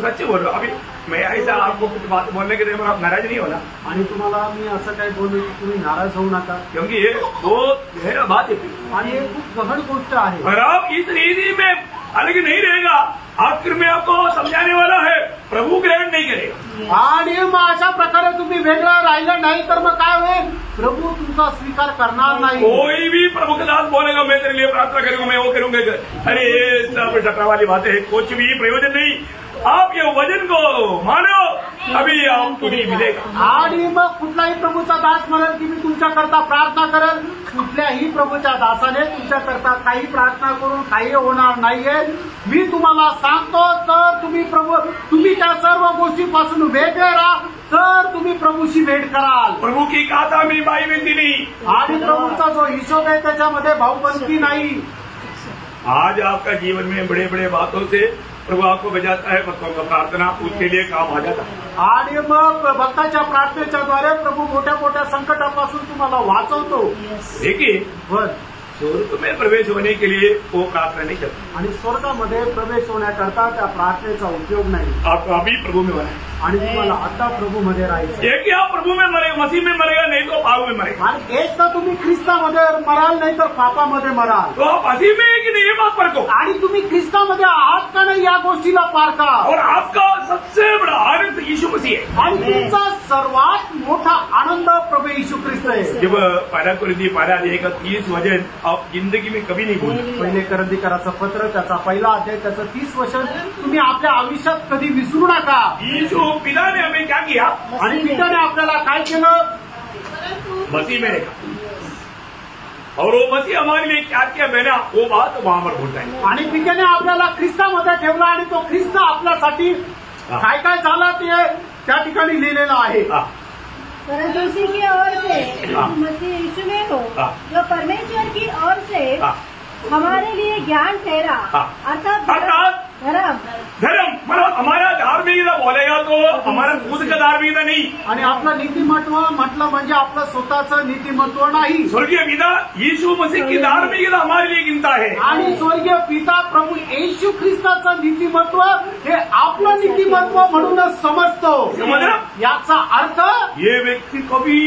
सच्चे बोल रहा हूँ. अभी मैं ऐसा आपको कुछ बात बोलने के लिए आप नाराज नहीं होना, आणि तुम्हाला मी असं काही बोलू की तुम्ही नाराज होऊ नका, क्योंकि ये बहुत गहरा बात है. आणि हे खूप गहन गोष्ट आहे. और आप इस रीति में अलग नहीं रहेगा. आखिर में आपको समझाने वाला है, प्रभु ग्रहण नहीं करेगा. आणि मग अशा प्रकारे तुम्ही वेगळं राहिलं नाही तर मग काय होईल? प्रभू तुमचा स्वीकार करणार नाही. कोई भी प्रभु के दास बोलेगा मैं तेरे लिए प्रार्थना करूंगा, मैं वो करूंगा, अरे ये सब टकरा वाली बातें है, कुछ भी प्रयोजन नहीं. आप ये वचन को मानो, अभी आपको नहीं मिलेगा. आणि मग कुठलाही प्रभूचा दास म्हणेल की मी तुमच्याकरता प्रार्थना करेल, कुठल्याही प्रभूच्या दासाने तुमच्याकरता काही प्रार्थना करून काही होणार नाहीये. मी तुम्हाला सांगतो, तर तुम्ही त्या सर्व गोष्टीपासून वेगळे राहा, तर तुम्ही प्रभूशी भेट कराल. प्रभू की गाथा में भाई बंदी नहीं. आणि प्रभूचा जो हिशोब आहे त्याच्यामध्ये भाऊबंदी नाही. आज आपका जीवन में बड़े बड़े बातों से प्रभु आपको बचाता है. भक्तों का प्रार्थना उसके लिए काम आ जाता है. आणि मग भक्ताच्या प्रार्थनेच्या द्वारे प्रभू मोठ्या मोठ्या संकटापासून तुम्हाला वाचवतो. देखिए, बर, स्वर्ग में प्रवेश होने के लिए वो प्रार्थना नहीं करती. आणि स्वर्गामध्ये प्रवेश होण्याकरता त्या प्रार्थनेचा उपयोग नाही. आपको अभी प्रभु में होना है. आणि तुम्हाला आता प्रभूमध्ये राहायचं. एक कि आप प्रभु में मरेगा, मसीह में मरेगा, नहीं तो पाप में मरेगा. आणि एक तर तुम्ही ख्रिस्तामध्ये मराल, नाही तर पापामध्ये मराल. तो आप मसीह में है कि नहीं, ये बात परखो. आणि तुम्ही ख्रिस्तामध्ये आहात का नाही या गोष्टीला पारखा. और आपका सबसे बड़ा आनंद यीशु मसीह है. आणि तुमचा सर्वात मोठा आनंद प्रभू येशू ख्रिस्त आहे. जब पहला कुरिन्थी 12:30 वचन आप जिंदगी में कभी नहीं भूलें. पहिले करंदीकराचं पत्र त्याचा पहिला अध्याय त्याचं 30 वचन तुम्ही आपल्या आयुष्यात कधी विसरू नका. यीशु पिता ने हमें क्या किया, आणि पित्याने आपल्याला काय केलं? मसीह में रखा. और वो मसीह हमारे लिए क्या किया बहना, वो बात वहां पर भूलता है. आणि पित्याने आपल्याला ख्रिस्तामध्ये ठेवला, आणि तो ख्रिस्त आपल्यासाठी काय काय झाला ते त्या ठिकाणी लिहिलेलं आहे. परंतु उसी की ओर से मसीह यीशु में हो, जो परमेश्वर की ओर से हमारे लिए ज्ञान ठहरा, अर्थात धर्म. मतलब हमारा धार्मिकता बोलेगा तो हमारा खुद का धार्मिकता नहीं. आणि आपलं नीतिमत्व म्हटलं म्हणजे आपलं स्वतःचं नीतिमत्व नाही. स्वर्गीय पिता यीशु मसीह की धार्मिकता हमारे लिए गिनता है. आणि स्वर्गीय पिता प्रभू येशू ख्रिस्ताचं नीतिमत्व हे आपलं नीतिमत्व म्हणूनच समजतो. याचा अर्थ ये व्यक्ती कभी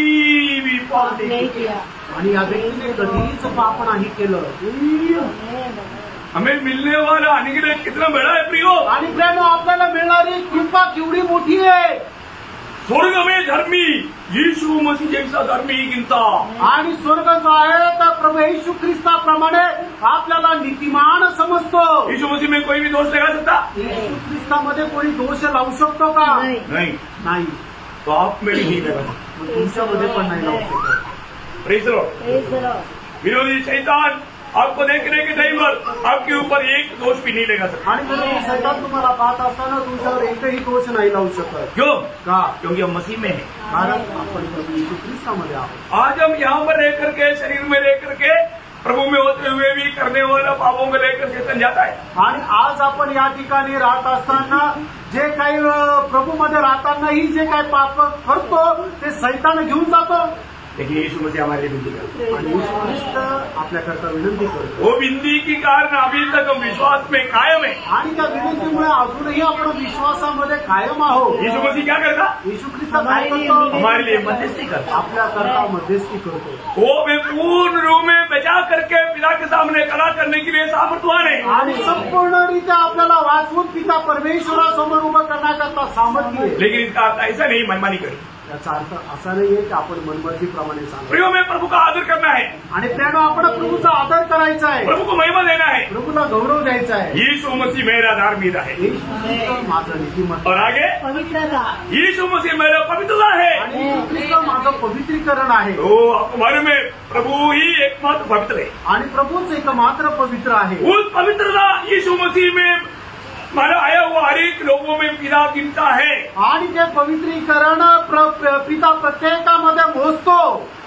भी पाप नहीं किया, आणि या व्यक्तीने कधीच पाप नाही केलं. हमें मिलने वाला अनुग्रह कितना बड़ा है प्रियो. आणि प्रेम, आपल्याला मिळणारी कृपा केवढी मोठी आहे. स्वर्ग में धर्मी यीशु मसीह जैसा धर्मी गिनता. आणि स्वर्ग जो आहे तर प्रभू येशू ख्रिस्ताप्रमाणे आपल्याला नीतिमान समजतो. यीशु मसीह में कोई भी दोष लगा सकता, येशू ख्रिस्तामध्ये कोणी दोष लावू शकतो का? नहीं. नाही. तो आप में नहीं लगा सकता, तुमच्यामध्ये पण नाही लावू शकत. Praise the Lord. विरोधी शैतान आपको देखने के टाइम पर आपके ऊपर एक दोष भी नहीं लगा सकता. आणि म्हणून शैतान तुम्हाला पाहत असताना तुमच्यावर एकही दोष नाही लावू शकत. क्यों? का? क्योंकि हम मसीह में हैं. कारण आपण प्रभू येशू ख्रिस्तामध्ये आहोत. आज हम यहाँ पर रह करके, शरीर में रह करके, प्रभु में होते हुए भी करने वाला पापों को लेकर शैतान जाता है. आणि आज आपण या ठिकाणी राहत असताना जे काही प्रभूमध्ये राहतानाही जे काही पाप करतो ते सैतान घेऊन जातो. लेकिन यीशु मसीह हमारे लिए विनती करते हैं। आणि येशू ख्रिस्त आपल्याकरता विनंती करतो वो विनती के कारण अभी तक हम विश्वास में कायम है। आणि त्या विनंतीमुळे अजूनही आपण विश्वासामध्ये कायम आहोत। यीशु मसीह क्या करता? येशू ख्रिस्त काय करतो? हमारे लिए मध्यस्थी करता, आपल्याकरता मध्यस्थी करतो। वो में पूर्ण रूप में बचा करके पिता के सामने खड़ा करने के लिए सामर्थ्यवान है। आणि संपूर्णरित्या आपल्याला वाचवून पिता परमेश्वरासमोर उभं करण्याकरता सामर्थ्य आहे। लेकिन इसका अर्थ ऐसा नहीं मनमानी करें। याचा अर्थ असा नाहीये की आपण मनमर्जीप्रमाणे सांगतो। प्रियो में प्रभु का आदर करना है, आणि त्यानं आपण प्रभूचा आदर करायचा आहे, प्रभु को महिमा देना है। प्रभूला गौरव द्यायचा आहे। यीशु मसीह मेरा धार्मिकता है येशू ख्रिस्त माझा नीतिमत्ता और आगे पवित्रता। यीशु मसीह मेरा पवित्रता है। आणि येशू ख्रिस्त माझं पवित्रीकरण आहे। तो हमारे में प्रभु ही एकमात्र पवित्र है। आणि प्रभूच एकमात्र पवित्र आहे। उस पवित्रता यीशु मसीह में हमारा आया हुआ हर एक लोगों में पिता गिनता है। आणि ते पवित्रीकरण पिता प्रत्येकामध्ये मोजतो।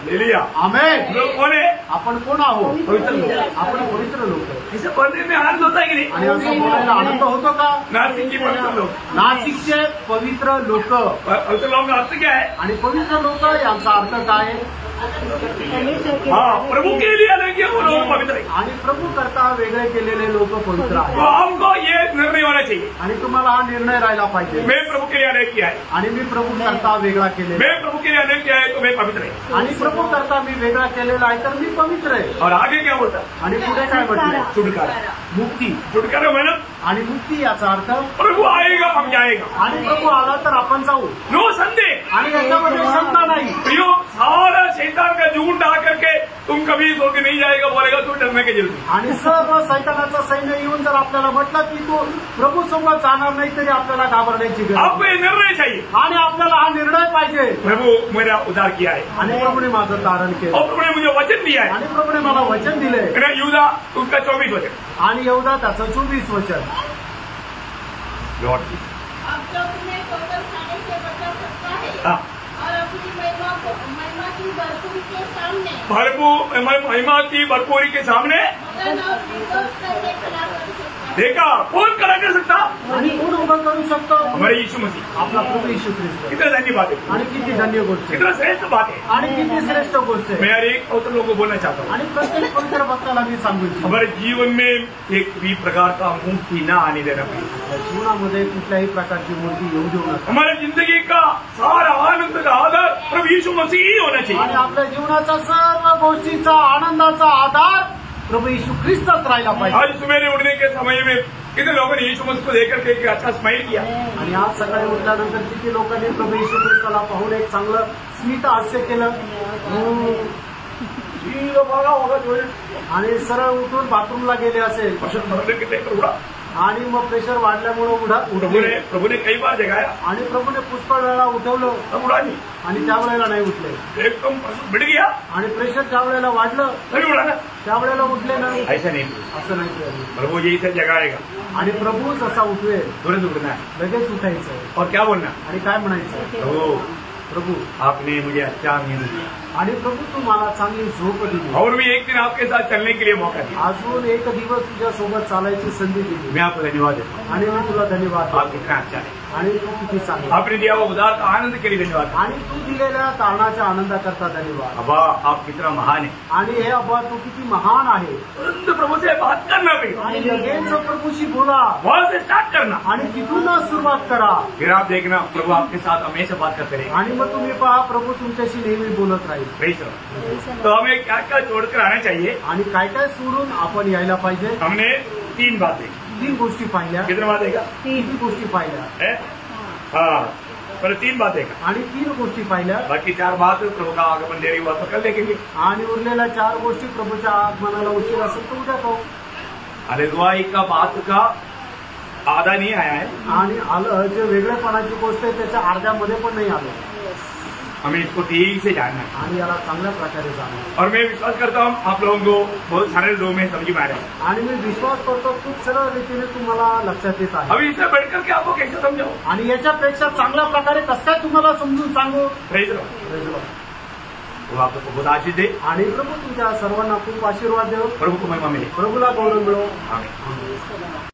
ले लिया। आमेन। लोग कौन है? आपण कोण आहोत? पवित्र लोग। आपण पवित्र लोक आहे। इसे बोलने में आनंद होता है कि आणि नहीं? असं बोलायला आनंद होतो का? नासिक की पवित्र लोग। नाशिकचे पवित्र लोक। पवित्र लोगों का अर्थ क्या है? आणि पवित्र लोक यांचा अर्थ काय आहे? हाँ, प्रभु के लिए अलग है वो लोग पवित्र है। आणि प्रभु करता वेगळे केलेले लोक पवित्र तो आहेत। हमको ये निर्णय होना चाहिए, आणि तुम्हाला हा निर्णय राहिला पाहिजे। मैं प्रभु के लिए अलग किया है, आणि मी प्रभु करता वेगळा केलेला मैं प्रभु के लिए अलग किया है तो मैं पवित्र है। आणि प्रभु करता मी वेगळा केलेला आहे तर मी पवित्र आहे। और आगे क्या होता? आणि पुढे काय म्हटलंय? छुटकारा। मुक्ती। छुटकारा मतलब आणि मुक्ती याचा अर्थ प्रभु आएगा हम जाएगा, आणि प्रभु आला तर आपण जाऊ। नो संदेह। आणि याच्यामध्ये शंका नाही। प्रियो, सारा शैतान का झूठ ढा करके तुम कभी सो के नहीं जाएगा बोलेगा तो डरने के जल्दी। आणि सर्व सैतानाचं सैन्य येऊन जर आपल्याला म्हटलं की तू प्रभू सोबत जाणार नाही तरी आपल्याला घाबरण्याची गरज आपको ये निर्णय चाहिए, आणि आपल्याला हा निर्णय पाहिजे। प्रभु मेरा उद्धार किया है आणि प्रभूने माझं तारण केलं और प्रभु ने मुझे वचन दिया है। आणि प्रभूने मला वचन दिले मेरा यूदा उसका 24 वचन। आणि एवढा त्याचं 24 वचन। लॉर्ड अब जो तुम्हें ठोकर खाने से बचा सकता है हाँ। और अपनी महिमा की भरपूरी के सामने महिमा की भरपूरी के सामने मगन और निर्दोष करके खड़ा कर सकता है। देखा कौन खड़ा कर सकता? आणि कोण उभं करू शकतो? हमारे यीशु मसीह। आपला प्रभू येशू ख्रिस्त। कितना धन्य बात है, आणि किती धन्य गोष्ट आहे, कितना श्रेष्ठ बात है। आणि किती श्रेष्ठ गोष्ट आहे। मैं हर एक पवित्र लोगों को बोलना चाहता हूँ, आणि प्रत्येक पवित्र भक्ताला मी सांगू इच्छितो, हमारे जीवन में एक भी प्रकार का मूर्ति न आने देना चाहिए। जीवनामध्ये कुठल्याही प्रकारची मूर्ती येऊ देऊ नका। हमारे जिंदगी का सारा आनंद का आधार प्रभु यीशु मसीह ही होना आणि चाहिए। आपल्या जीवनाचा सर्व गोष्टीचा आनंदाचा आधार प्रभू येशू ख्रिस्तच राहिला पाहिजे। आज सवेरे उठने के समय में कितने लोगों ने यीशु मसीह को देखकर के एक अच्छा स्माइल किया। आणि आज सकाळी उठल्यानंतर किती लोकांनी प्रभू येशू ख्रिस्ताला पाहून एक चांगलं स्मित हास्य केलं आणि सरळ उठून बाथरूमला गेले असेल आणि मग प्रेशर वाढल्यामुळे प्रभु ने कई बार जगाया आणि प्रभूने पुष्कळ वेळा उठवलं तब उड़ा नहीं, आणि त्यावेळेला नाही उठले। एकदम बिड़ गया आणि प्रेशर ज्या वेळेला वाढलं तभी उड़ा ना, त्यावेळेला उठले नाही, ऐसा नहीं। असं नाही केलं। प्रभु यही से जगाएगा, आणि प्रभूच असा उठवेल, तुरंत उठना है लगेच उठायचं और क्या बोलना? आणि काय म्हणायचं? प्रभु प्रभू आपने मुझे अच्छा नींद दिया आणि प्रभू तू मला चांगली झोप दिली, और भी एक दिन आपके साथ चलने के लिए मौका दिया। अजून एक दिवस तुझ्या सोबत चालायची संधी दिली मैं आपको धन्यवाद देता हूँ, आणि मी तुला धन्यवाद आप देतो। कितना अच्छा है। आणि तू किती चांगला, आपने दिया वो उदार का आनंद के लिए धन्यवाद। आणि तू दिलेल्या तारणाच्या आनंदाकरता धन्यवाद। अब्बा आप कितना महान है, आणि हे अब्बा तू किती महान आहे। तुरंत प्रभु से बात करना भी, आणि लगेच प्रभूशी बोला वहां से स्टार्ट करना, आणि तिथूनच सुरुवात करा। फिर आप देखना प्रभु आपके साथ हमेशा बात करते रहेंगे। आणि मग तुम्ही पहा प्रभू तुमच्याशी नेहमी बोलत राहील। Praise Lord. तो हमें क्या क्या छोड़कर आना चाहिए? आणि काय काय सोडून आपण यायला पाहिजे? हमने 3 बातें, 3 गोष्टी पाहिल्या। कितने बातें का? किती गोष्टी पाहिल्या? है? हाँ, पर 3 बातें का, आणि 3 गोष्टी पाहिल्या। बाकी 4 बात प्रभु का आगमन देरी हुआ तो कल देखेंगे। आणि उरलेल्या 4 गोष्टी प्रभूच्या आगमनाला उशीर असेल तर उद्या पाहू। अगुवाई का बात का आधा नहीं आया है, आणि आलं जे वेगळेपणाची गोष्ट आहे त्याच्या अर्ध्यामध्ये पण नाही आलं। हमें इसको ठीक से जानना है आणि याला चांगल्या प्रकारे जाणं। और मैं विश्वास करता हूँ आप लोगों को बहुत सारे लोग में समझ में आ रहे हैं। आणि मी विश्वास करतो खूप सरळ रीतीने तुम्हाला लक्षात येत आहे। अभी इससे बढ़कर के आपको कैसे समझाओ? आणि याच्यापेक्षा चांगल्या प्रकारे कसं काय तुम्हाला समजून सांगू? Praise Lord. वो आपको बहुत आशीष दे, आणि प्रभू तुमच्या सर्वांना खूप आशीर्वाद देव। प्रभु को महिमा मिले। प्रभूला गौरव मिळो। आमीन।